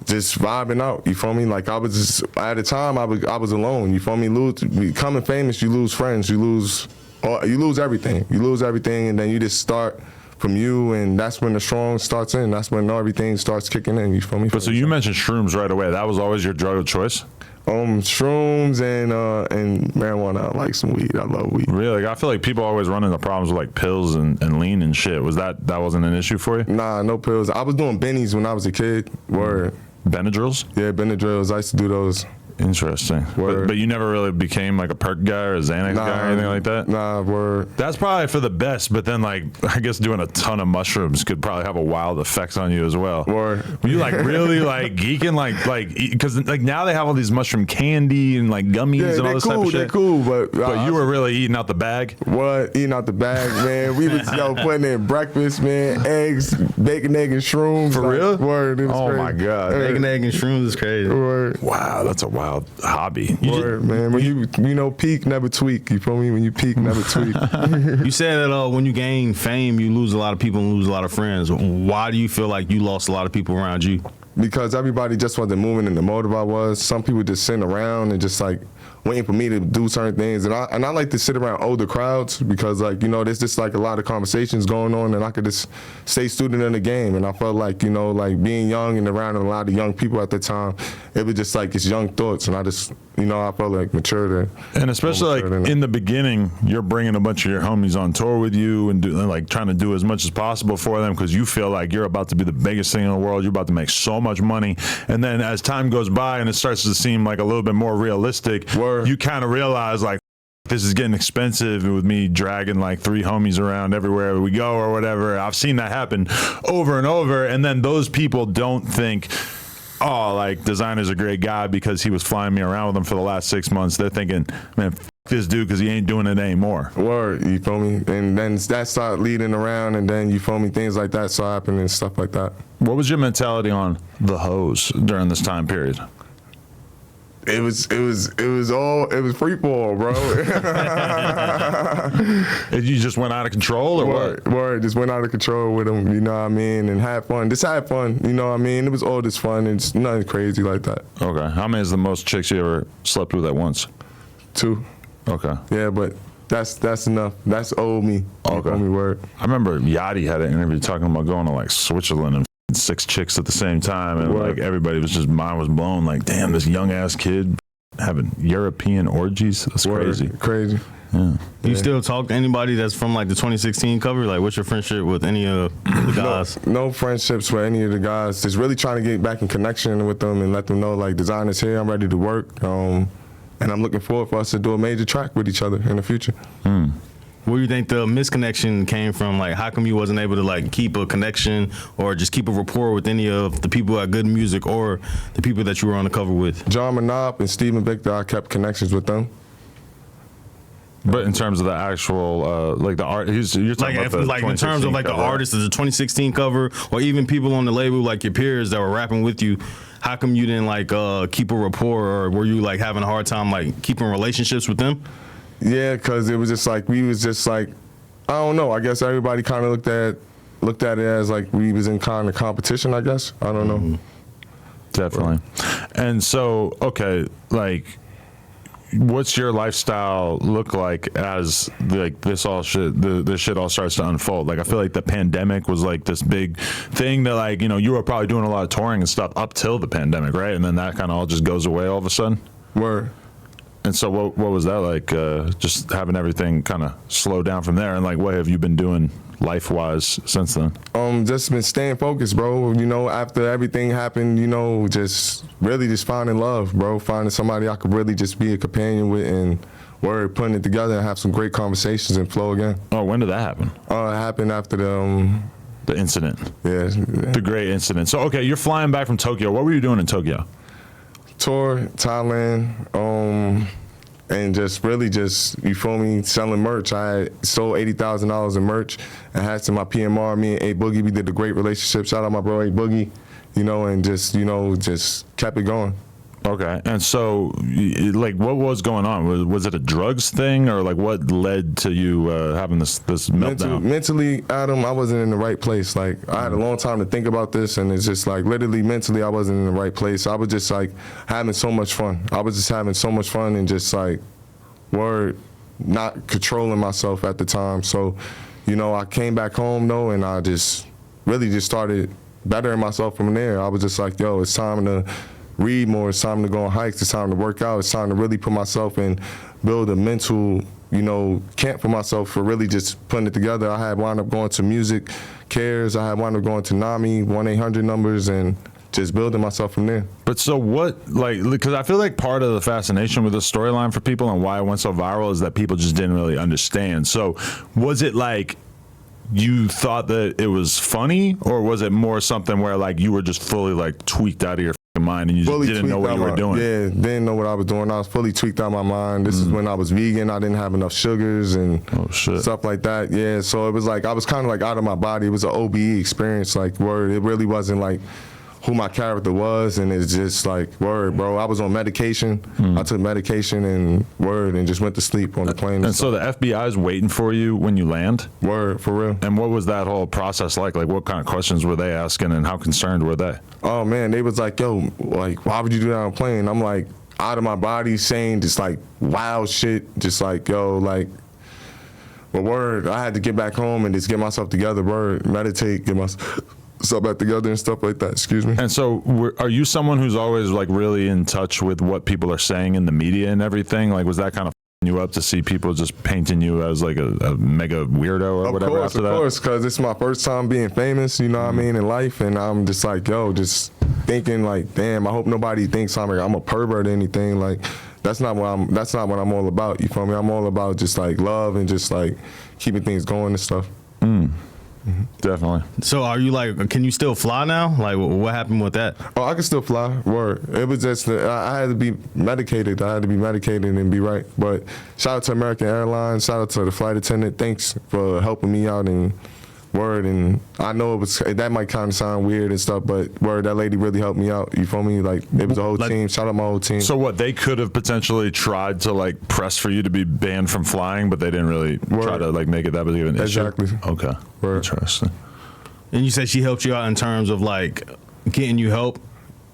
just vibing out. You feel me? Like I was just at the time I was alone. You feel me? Becoming famous, you lose friends, you lose everything. You lose everything, and then you just start from you, and that's when the strong starts in. That's when everything starts kicking in. You feel me? But so you mentioned shrooms right away. That was always your drug of choice? Shrooms and marijuana. I like some weed. I love weed. Really? I feel like people always run into problems with like pills and lean and shit. That wasn't an issue for you? Nah, no pills. I was doing bennies when I was a kid. Word. Benadryls? Yeah, Benadryls. I used to do those. Interesting. But you never really became like a perk guy or a Xanax guy or anything like that? Nah, word. That's probably for the best, but then like I guess doing a ton of mushrooms could probably have a wild effect on you as well. Word. Were you like really like geeking like because like now they have all these mushroom candy and like gummies and all this type of shit. They're cool, but you were really eating out the bag? What? Eating out the bag, man. We was putting in breakfast, man, eggs, bacon, egg, and shrooms. For real? Word. It was crazy. My God. Bacon, egg, and shrooms is crazy. Word. Wow, that's a wild hobby. Word, man. When you peak, never tweak. You feel me? When you peak, never tweak. You said that when you gain fame, you lose a lot of people and lose a lot of friends. Why do you feel like you lost a lot of people around you? Because everybody just wasn't moving in the motive I was. Some people just sitting around and just like waiting for me to do certain things. And I like to sit around older crowds because like, there's just like a lot of conversations going on and I could just stay student in the game. And I felt like, like being young and around a lot of young people at the time, it was just like it's young thoughts. And I just, I felt like matured. And especially like in the beginning, you're bringing a bunch of your homies on tour with you and like trying to do as much as possible for them because you feel like you're about to be the biggest thing in the world. You're about to make so much money. And then as time goes by and it starts to seem like a little bit more realistic, you kind of realize like, this is getting expensive with me dragging like 3 homies around everywhere we go or whatever. I've seen that happen over and over. And then those people don't think, oh, like Desiigner's a great guy because he was flying me around with him for the last 6 months. They're thinking, man, f this dude because he ain't doing it anymore. Word, you feel me? And then that started leading around, and then you feel me, things like that started happening and stuff like that. What was your mentality on the hoes during this time period? It was free fall, bro. You just went out of control, or what? Word, just went out of control with them, you know what I mean, and had fun. Just had fun, you know what I mean. It was all just fun. It's nothing crazy like that. Okay, how many is the most chicks you ever slept with at once? 2. Okay. Yeah, but that's enough. That's old me. Okay. Old me, word. I remember Yachty had an interview talking about going to like Switzerland and 6 chicks at the same time, and like everybody was just mind was blown. Like, damn, this young ass kid having European orgies. That's crazy. Crazy. Yeah. You still talk to anybody that's from like the 2016 cover? Like, what's your friendship with any of the guys? No friendships with any of the guys. Just really trying to get back in connection with them and let them know like Desiigner's here. I'm ready to work. And I'm looking forward for us to do a major track with each other in the future. Where do you think the misconnection came from? Like, how come you wasn't able to like keep a connection or just keep a rapport with any of the people at Good Music or the people that you were on the cover with? John Manop and Stephen Victor, I kept connections with them. But in terms of the actual, like the art, you're talking Like, about the like in terms of like the cover. artists of the 2016 cover, or even people on the label like your peers that were rapping with you. How come you didn't like keep a rapport, or were you like having a hard time like keeping relationships with them? Yeah, because it was just like, we was just like, I don't know. I guess everybody kind of looked at it as like we was in kind of competition, I guess. I don't know. Definitely. And so, okay, like, what's your lifestyle look like as like this shit all starts to unfold? Like, I feel like the pandemic was like this big thing that, like, you know, you were probably doing a lot of touring and stuff up till the pandemic, right? And then that kind of all just goes away all of a sudden. Word. And so what was that like, just having everything kind of slow down from there? And like, what have you been doing life-wise since then? Just been staying focused, bro. You know, after everything happened, you know, just really just finding love, bro. Finding somebody I could really just be a companion with and putting it together and have some great conversations and flow again. Oh, when did that happen? It happened after the incident. Yeah. The great incident. So, okay, you're flying back from Tokyo. What were you doing in Tokyo? Tour, Thailand, and just really just, you feel me, selling merch. I had sold $80,000 in merch. I had to my PMR, me and A Boogie, we did a great relationship. Shout out my bro A Boogie, you know, and just, you know, just kept it going. Okay, and so, like, what was going on? Was it a drugs thing, or like, what led to you having this meltdown? Mentally, Adam, I wasn't in the right place. Like, I had a long time to think about this, and it's just like, literally, mentally, I wasn't in the right place. I was just like having so much fun. I was just having so much fun and just like, not controlling myself at the time. So, you know, I came back home though, and I just really just started bettering myself from there. I was just like, yo, it's time to read more, it's time to go on hikes, it's time to work out, it's time to really put myself in, build a mental, you know, camp for myself for really just putting it together. I had wound up going to Music Cares, I had wound up going to NAMI, 1-800 numbers, and just building myself from there. But so what, like, because I feel like part of the fascination with the storyline for people and why it went so viral is that people just didn't really understand. So was it like, you thought that it was funny, or was it more something where like you were just fully like tweaked out of your mind and you just didn't know what you were doing? Yeah, didn't know what I was doing. I was fully tweaked out of my mind. This is when I was vegan. I didn't have enough sugars and stuff like that. Yeah, so it was like I was kind of like out of my body. It was an OBE experience. Like, word, it really wasn't like who my character was, and it's just like, word, bro. I was on medication. I took medication and just went to sleep on the plane. And so the FBI is waiting for you when you land? Word, for real. And what was that whole process like? Like, what kind of questions were they asking, and how concerned were they? Oh man, they was like, yo, like, why would you do that on a plane? I'm like, out of my body, saying just like wild shit, just like, yo, like, but word, I had to get back home and just get myself together, word, meditate, get stuff back together and stuff like that. Excuse me. And so, are you someone who's always like really in touch with what people are saying in the media and everything? Like, was that kind of you up to see people just painting you as like a mega weirdo or whatever after that? Of course, because it's my first time being famous, you know what I mean, in life, and I'm just like, yo, just thinking like, damn, I hope nobody thinks I'm a pervert or anything. Like, that's not what I'm all about. You feel me? I'm all about just like love and just like keeping things going and stuff. Definitely. So are you like, can you still fly now? Like, what happened with that? Oh, I can still fly. Word. It was just I had to be medicated. I had to be medicated and be right. But shout out to American Airlines. Shout out to the flight attendant. Thanks for helping me out and word. And I know that might kind of sound weird and stuff, but word, that lady really helped me out. You feel me? Like, it was a whole team. Shout out my whole team. So what, they could have potentially tried to like press for you to be banned from flying, but they didn't really try to like make it that big of an issue? Exactly. Okay. Word. Interesting. And you said she helped you out in terms of like getting you help?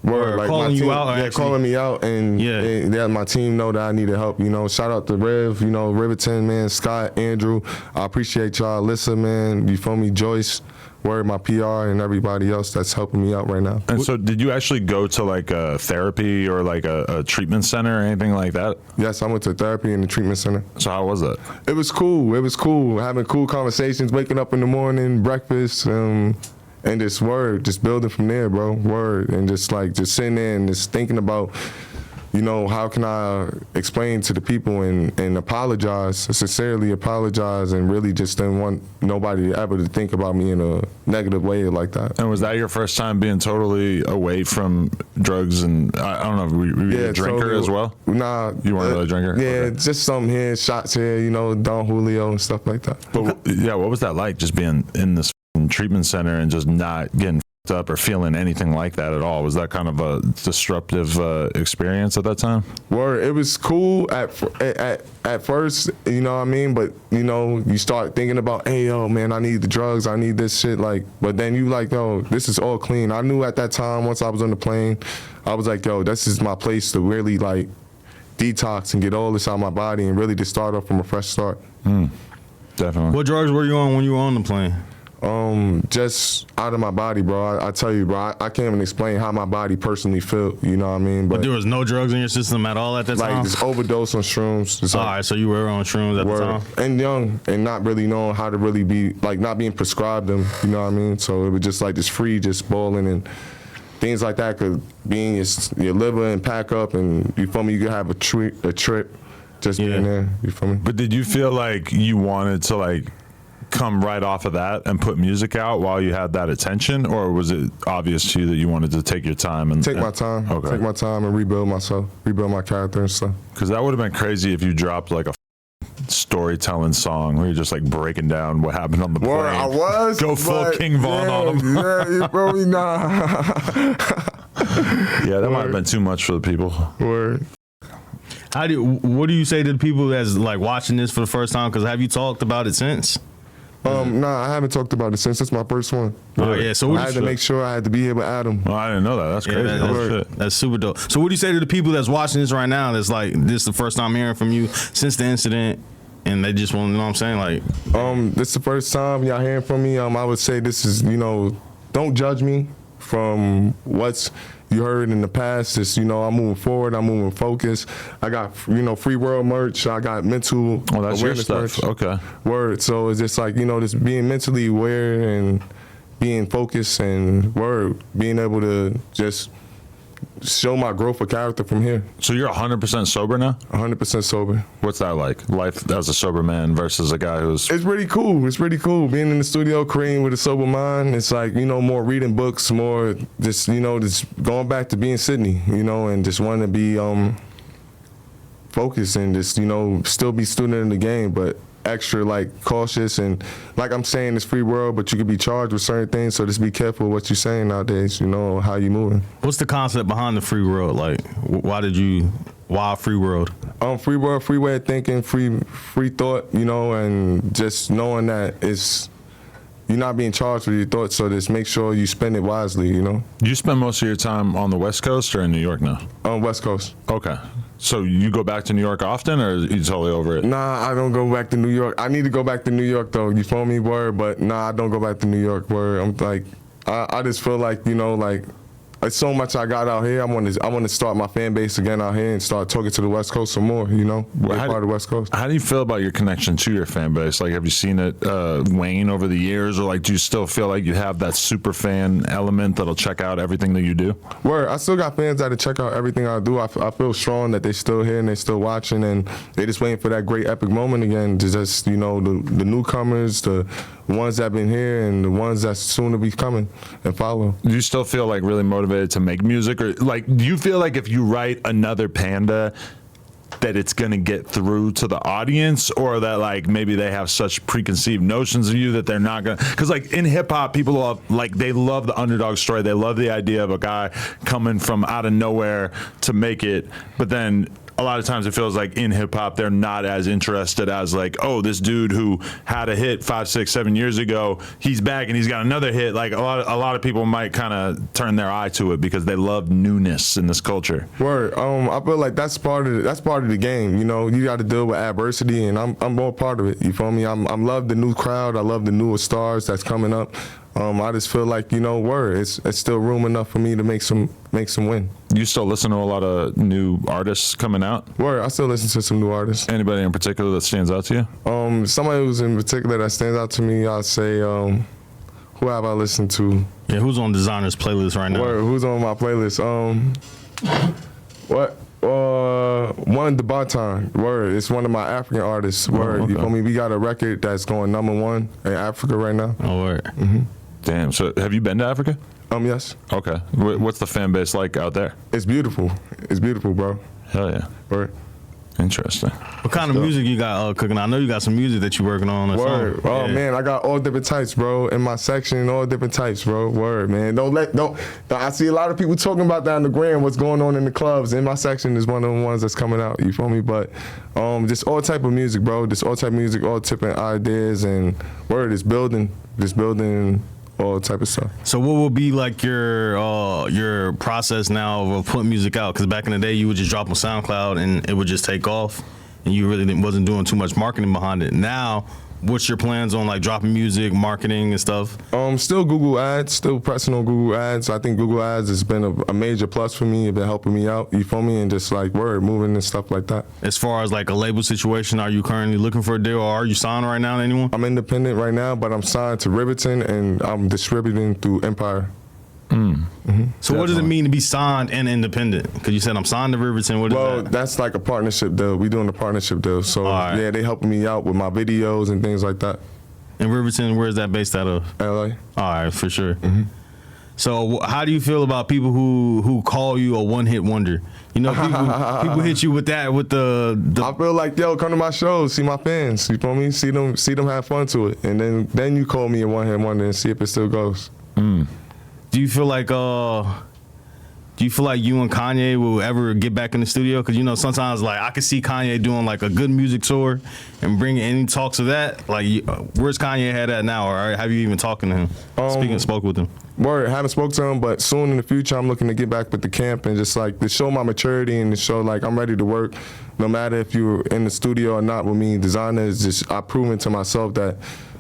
Word, Or like calling my you team, out, or yeah, actually- calling me out, and yeah, my team know that I needed help. You know, shout out to Rev, you know, Riverton, man, Scott, Andrew. I appreciate y'all. Alyssa, man, you feel me? Joyce, word, my PR, and everybody else that's helping me out right now. And so, did you actually go to like a therapy or like a treatment center or anything like that? Yes, I went to therapy in the treatment center. So how was that? It was cool. It was cool. Having cool conversations, waking up in the morning, breakfast, and just building from there, bro. Word, and just sitting there and just thinking about, you know, how can I explain to the people and apologize, sincerely apologize, and really just didn't want nobody ever to think about me in a negative way like that. And was that your first time being totally away from drugs? And I don't know, were you a drinker totally, as well? Nah. You weren't really a drinker? Yeah, Okay. just something here, shots here, you know, Don Julio and stuff like that. But yeah, what was that like, just being in this treatment center and just not getting up or feeling anything like that at all? Was that kind of a disruptive experience at that time? Word, it was cool at first, you know what I mean? But, you know, you start thinking about, hey, yo, man, I need the drugs, I need this shit, like, but then you like, yo, this is all clean. I knew at that time, once I was on the plane, I was like, yo, this is my place to really, like, detox and get all this out of my body and really just start off from a fresh start. Definitely. What drugs were you on when you were on the plane? Just out of my body, bro. I tell you, bro, I can't even explain how my body personally felt, you know what I mean? But there was no drugs in your system at all at that like time? this overdose on shrooms. Just All like, right, so you were on shrooms at the time? and young and not really knowing how to really be, like, not being prescribed them, you know what I mean? So it was just like this free, just bowling and things like that could be in your liver and pack up, and you feel me, you could have a trip just being there, you feel me? But did you feel like you wanted to like come right off of that and put music out while you had that attention, or was it obvious to you that you wanted to take your time and Take my time, Okay. take my time and rebuild myself, rebuild my character and stuff. Because that would have been crazy if you dropped like a storytelling song where you're just like breaking down what happened on the plane. Word, I was. Go full but King Von on them. Yeah, you feel me? Nah. Yeah, that might have been too much for the people. Word. What do you say to the people that's like watching this for the first time? Because have you talked about it since? Nah, I haven't talked about it since. It's my first one. Oh, yeah, so what I had to make sure I had to be here with Adam. Well, I didn't know that. That's Yeah, crazy. Shit. that's super dope. So what do you say to the people that's watching this right now that's like, this is the first time hearing from you since the incident, and they just want to know what I'm saying? Like, This is the first time y'all hearing from me. I would say this is, you know, don't judge me from what's you heard in the past. It's, you know, I'm moving forward. I'm moving focused. I got, you know, free world merch. I got mental Oh, that's your awareness stuff. merch. Okay. Word. So it's just like, you know, just being mentally aware and being focused and word, being able to just show my growth of character from here. So you're 100% sober now? 100% sober. What's that like? Life as a sober man versus a guy who's It's pretty cool. It's pretty cool being in the studio, creating with a sober mind. It's like, you know, more reading books, more just, you know, just going back to being Sydney, you know, and just wanting to be focused and just, you know, still be student in the game, but extra like cautious and like I'm saying, it's free world, but you could be charged with certain things. So just be careful what you're saying nowadays. You know how you moving. what's the concept behind the free world? Like, why free world? Free world, free way of thinking, free thought. You know, and just knowing that it's you're not being charged with your thoughts. So just make sure you spend it wisely. You know. Do you spend most of your time on the West Coast or in New York now? On West Coast. Okay. So you go back to New York often, or are you totally over it? Nah, I don't go back to New York. I need to go back to New York though. You feel me, word? But nah, I don't go back to New York. Word. I'm like, I just feel like, you know, like, it's so much I got out here. I want to start my fan base again out here and start talking to the West Coast some more, you know, be part of the West Coast. How do you feel about your connection to your fan base? Like, have you seen it wane over the years, or like, do you still feel like you have that super fan element that'll check out everything that you do? Word, I still got fans that'll check out everything I do. I feel strong that they still here and they still watching, and they just waiting for that great epic moment again to just, you know, the newcomers, the ones that been here and the ones that's soon to be coming and follow. Do you still feel like really motivated to make music, or like, do you feel like if you write another Panda that it's gonna get through to the audience, or that like maybe they have such preconceived notions of you that they're not gonna? Because like in hip hop, people love, like, they love the underdog story. They love the idea of a guy coming from out of nowhere to make it, but then a lot of times it feels like in hip hop they're not as interested as like, oh, this dude who had a hit 5, 6, 7 years ago, he's back and he's got another hit. Like a lot of people might kind of turn their eye to it because they love newness in this culture. Word. I feel like that's part of the game. You know, you got to deal with adversity, and I'm more part of it. You feel me? I love the new crowd. I love the newer stars that's coming up. I just feel like, you know, word, it's still room enough for me to make some win. You still listen to a lot of new artists coming out? Word, I still listen to some new artists. Anybody in particular that stands out to you? Somebody who's in particular that stands out to me, I'd say, who have I listened to? Yeah, who's on Designer's playlist right now? Word, who's on my playlist? One, the Barton. Word, it's one of my African artists. Word, okay. You feel me? We got a record that's going #1 in Africa right now. Oh, word. Mm-hmm. Damn. So have you been to Africa? Yes. Okay. What's the fan base like out there? It's beautiful. It's beautiful, bro. Hell yeah. Word. Interesting. What kind of music you got cooking? I know you got some music that you're working on. Or Word. something. Oh Yeah. man, I got all different types, bro. In my section, all different types, bro. Word, man. I see a lot of people talking about that on the gram, what's going on in the clubs. In my section is one of the ones that's coming out. You feel me? But just all type of music, bro. Just all type of music, all different ideas, and word is building. Just building all type of stuff. So what will be like your process now of putting music out? Because back in the day, you would just drop on SoundCloud and it would just take off, and you really wasn't doing too much marketing behind it. Now, what's your plans on like dropping music, marketing, and stuff? Still Google Ads, still pressing on Google Ads. I think Google Ads has been a major plus for me. It's been helping me out, you feel me? And just like word, moving and stuff like that. As far as like a label situation, are you currently looking for a deal, or are you signed right now to anyone? I'm independent right now, but I'm signed to Riverton, and I'm distributing through Empire. So what does it mean to be signed and independent? Because you said I'm signed to Riverton. What is Well, that? that's like a partnership deal. We doing a partnership deal. So Alright. yeah, they helping me out with my videos and things like that. In Riverton, where is that based out of? LA. All right, for sure. So how do you feel about people who call you a one-hit wonder? You know, people hit you with that, with the I feel like, yo, come to my shows, see my fans. You feel me? See them have fun to it, and then you call me a one-hit wonder and see if it still goes. Do you feel like you and Kanye will ever get back in the studio? Because, you know, sometimes, like, I could see Kanye doing, like, a good music tour and bringing any talks of that. Like, where's Kanye head at now? Or have you even talking to him? Spoke with him? Word, haven't spoke to him, but soon in the future, I'm looking to get back with the camp and just, like, to show my maturity and to show, like, I'm ready to work. No matter if you're in the studio or not with me, Desiigner is just, I've proven to myself that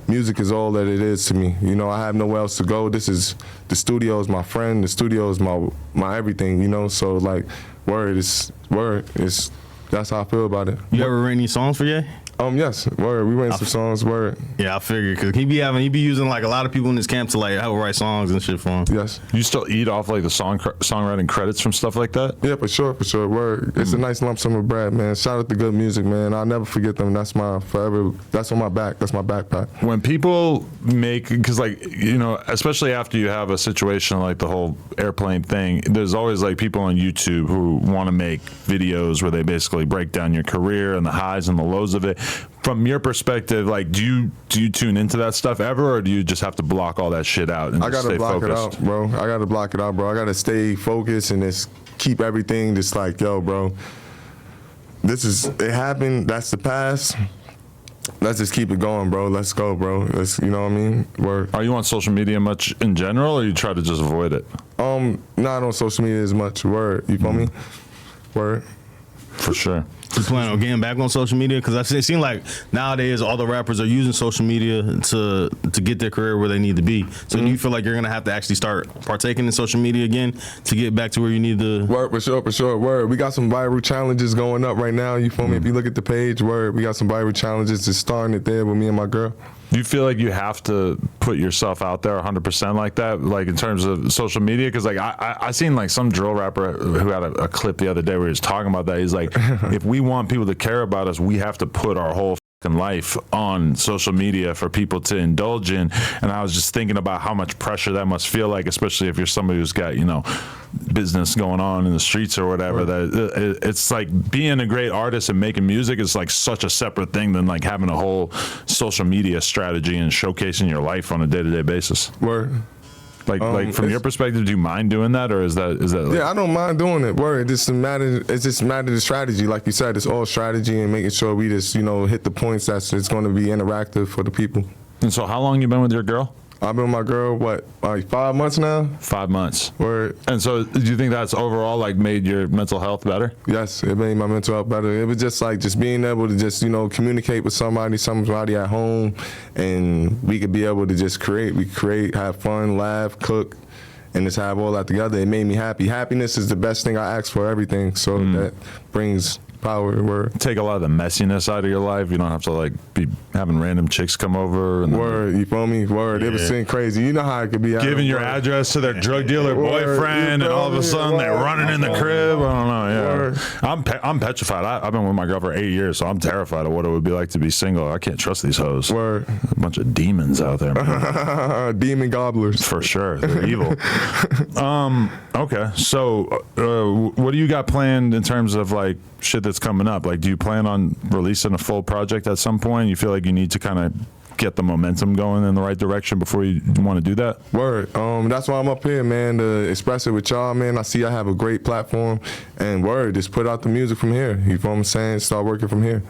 music is all that it is to me. You know, I have nowhere else to go. The studio is my friend. The studio is my everything, you know? So, like, that's how I feel about it. You ever written any songs for Ye? Yes, word. We went some songs, word. Yeah, I figured, because he be using, like, a lot of people in his camp to, like, help write songs and shit for him. Yes. You still eat off like the songwriting credits from stuff like that? Yeah, for sure, word. It's a nice lump sum of bread, man. Shout out to good music, man. I'll never forget them. That's my forever, that's on my back. That's my backpack. When people make, because like, you know, especially after you have a situation like the whole airplane thing, there's always like people on YouTube who want to make videos where they basically break down your career and the highs and the lows of it. From your perspective, like, do you tune into that stuff ever, or do you just have to block all that shit out and I just gotta stay block focused? it out, bro. I gotta block it out, bro. I gotta stay focused and just keep everything just like, yo, bro, it happened. That's the past. Let's just keep it going, bro. Let's go, bro. You know what I mean? Word. Are you on social media much in general, or you try to just avoid it? Not on social media as much. Word. You feel me? Word. For sure. You plan on getting back on social media? Because it seems like nowadays all the rappers are using social media to get their career where they need to be. So do you feel like you're gonna have to actually start partaking in social media again to get back to where you need to? Word, for sure. Word. We got some viral challenges going up right now. You feel me? If you look at the page, word, we got some viral challenges. Just starting it there with me and my girl. Do you feel like you have to put yourself out there 100% like that, like in terms of social media? Because like I seen like some drill rapper who had a clip the other day where he was talking about that. He's like, if we want people to care about us, we have to put our whole life on social media for people to indulge in. And I was just thinking about how much pressure that must feel like, especially if you're somebody who's got, you know, business going on in the streets or whatever. That it's like being a great artist and making music is like such a separate thing than like having a whole social media strategy and showcasing your life on a day-to-day basis. Word. Like from your perspective, do you mind doing that, or is that like, yeah, I don't mind doing it. Word, it's just matter the strategy. Like you said, it's all strategy and making sure we just, you know, hit the points that's it's going to be interactive for the people. And so how long you been with your girl? I've been with my girl, what, like 5 months now? 5 months. Word. And so do you think that's overall like made your mental health better? Yes, it made my mental health better. It was just like just being able to just, you know, communicate with somebody at home, and we could be able to just create. We create, have fun, laugh, cook, and just have all that together. It made me happy. Happiness is the best thing I ask for everything, so that brings power. Word. Take a lot of the messiness out of your life. You don't have to like be having random chicks come over. And word, you feel me? Word. It was seeing crazy. You know how it could be. Giving your address to their drug dealer boyfriend, and all of a sudden they're running in the crib. I don't know. Yeah, I'm petrified. I've been with my girl for 8 years, so I'm terrified of what it would be like to be single. I can't trust these hoes. Word. A bunch of demons out there, man. Demon gobblers. For sure, they're evil. Okay, so what do you got planned in terms of like shit that's coming up? Like, do you plan on releasing a full project at some point? You feel like you need to kind of get the momentum going in the right direction before you want to do that? Word. That's why I'm up here, man, to express it with y'all, man. I see I have a great platform, and word, just put out the music from here. You feel what I'm saying? Start working from here.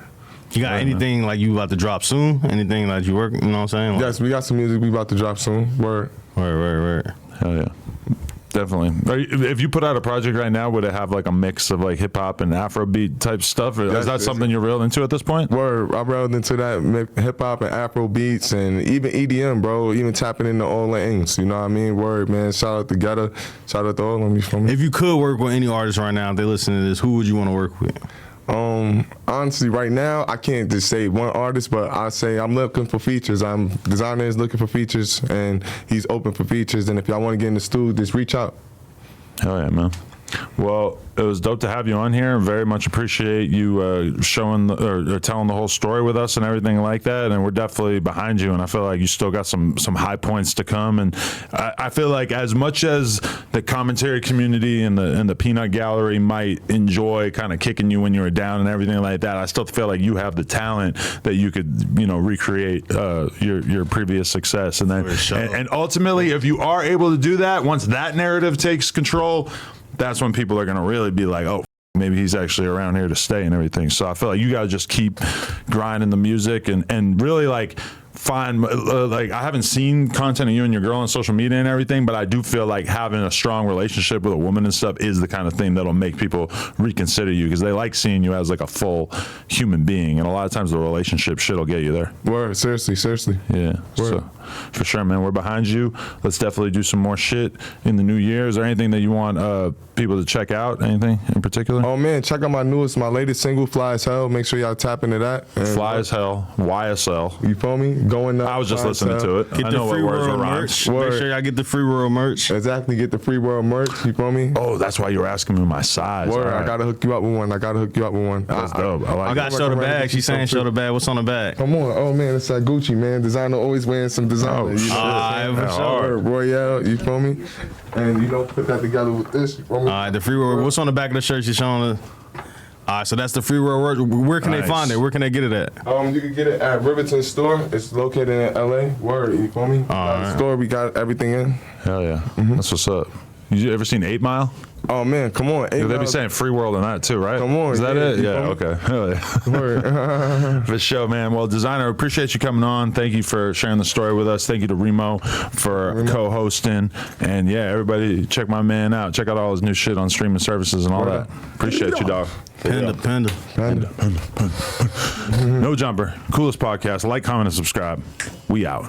You got anything like you about to drop soon? Anything like you work? You know what I'm saying? Like, yes, we got some music we about to drop soon. Word. Word. Hell yeah. Definitely. If you put out a project right now, would it have like a mix of like hip hop and Afrobeat type stuff? Is that something you're real into at this point? Word. I'm real into that hip hop and Afro beats and even EDM, bro. Even tapping into all the inks. You know what I mean? Word, man. Shout out to Guetta. Shout out to all of them. You feel me? If you could work with any artist right now, if they listen to this, who would you want to work with? Honestly, right now, I can't just say one artist, but I say I'm looking for features. Desiigner is looking for features, and he's open for features. And if y'all want to get in the studio, just reach out. Hell yeah, man. Well, it was dope to have you on here. Very much appreciate you showing or telling the whole story with us and everything like that. And we're definitely behind you. And I feel like you still got some high points to come. And I feel like as much as the commentary community and the peanut gallery might enjoy kind of kicking you when you were down and everything like that, I still feel like you have the talent that you could, you know, recreate your previous success. And then and ultimately, if you are able to do that, once that narrative takes control, that's when people are going to really be like, oh, maybe he's actually around here to stay and everything. So I feel like you got to just keep grinding the music and really like find, like, I haven't seen content of you and your girl on social media and everything, but I do feel like having a strong relationship with a woman and stuff is the kind of thing that'll make people reconsider you, because they like seeing you as like a full human being. And a lot of times the relationship shit will get you there. Word, seriously. Yeah. Word. So for sure, man, we're behind you. Let's definitely do some more shit in the new year. Is there anything that you want people to check out? Anything in particular? Oh man, check out my latest single, Fly as Hell. Make sure y'all tap into that. And Fly as Hell, YSL. You feel me? Going up. I was just listening to it. Get I the know Free what words World were merch. rhymes. Make sure y'all get the Free World merch. Exactly, get the Free World merch. You feel me? Oh, that's why you were asking me my size. Word, right. I gotta hook you up with one. That's dope. I got to show the bag. She's saying show the bag. What's on the bag? Come on. Oh man, it's that Gucci, man. Desiigner always wearing some designer. Oh, you know for sure. Royale, you feel me? And you don't put that together with this. You feel me? All right, the Free World. What's on the back of the shirt she's showing us? All right, so that's the Free World. Where can they find it? Where can they get it at? You can get it at Riverton Store. It's located in LA. Word, you feel me? The store, we got everything in. Hell yeah. That's what's up. You ever seen 8 Mile? Oh man, come on. They be saying Free World in that too, right? Come on. Is that it? Yeah, Yeah. okay. Hell yeah. Word. For sure, man. Well, Desiigner, appreciate you coming on. Thank you for sharing the story with us. Thank you to Remo for co-hosting. And yeah, everybody check my man out. Check out all his new shit on streaming services and all that. Appreciate you, dog. Panda. No Jumper, coolest podcast. Like, comment, and subscribe. We out.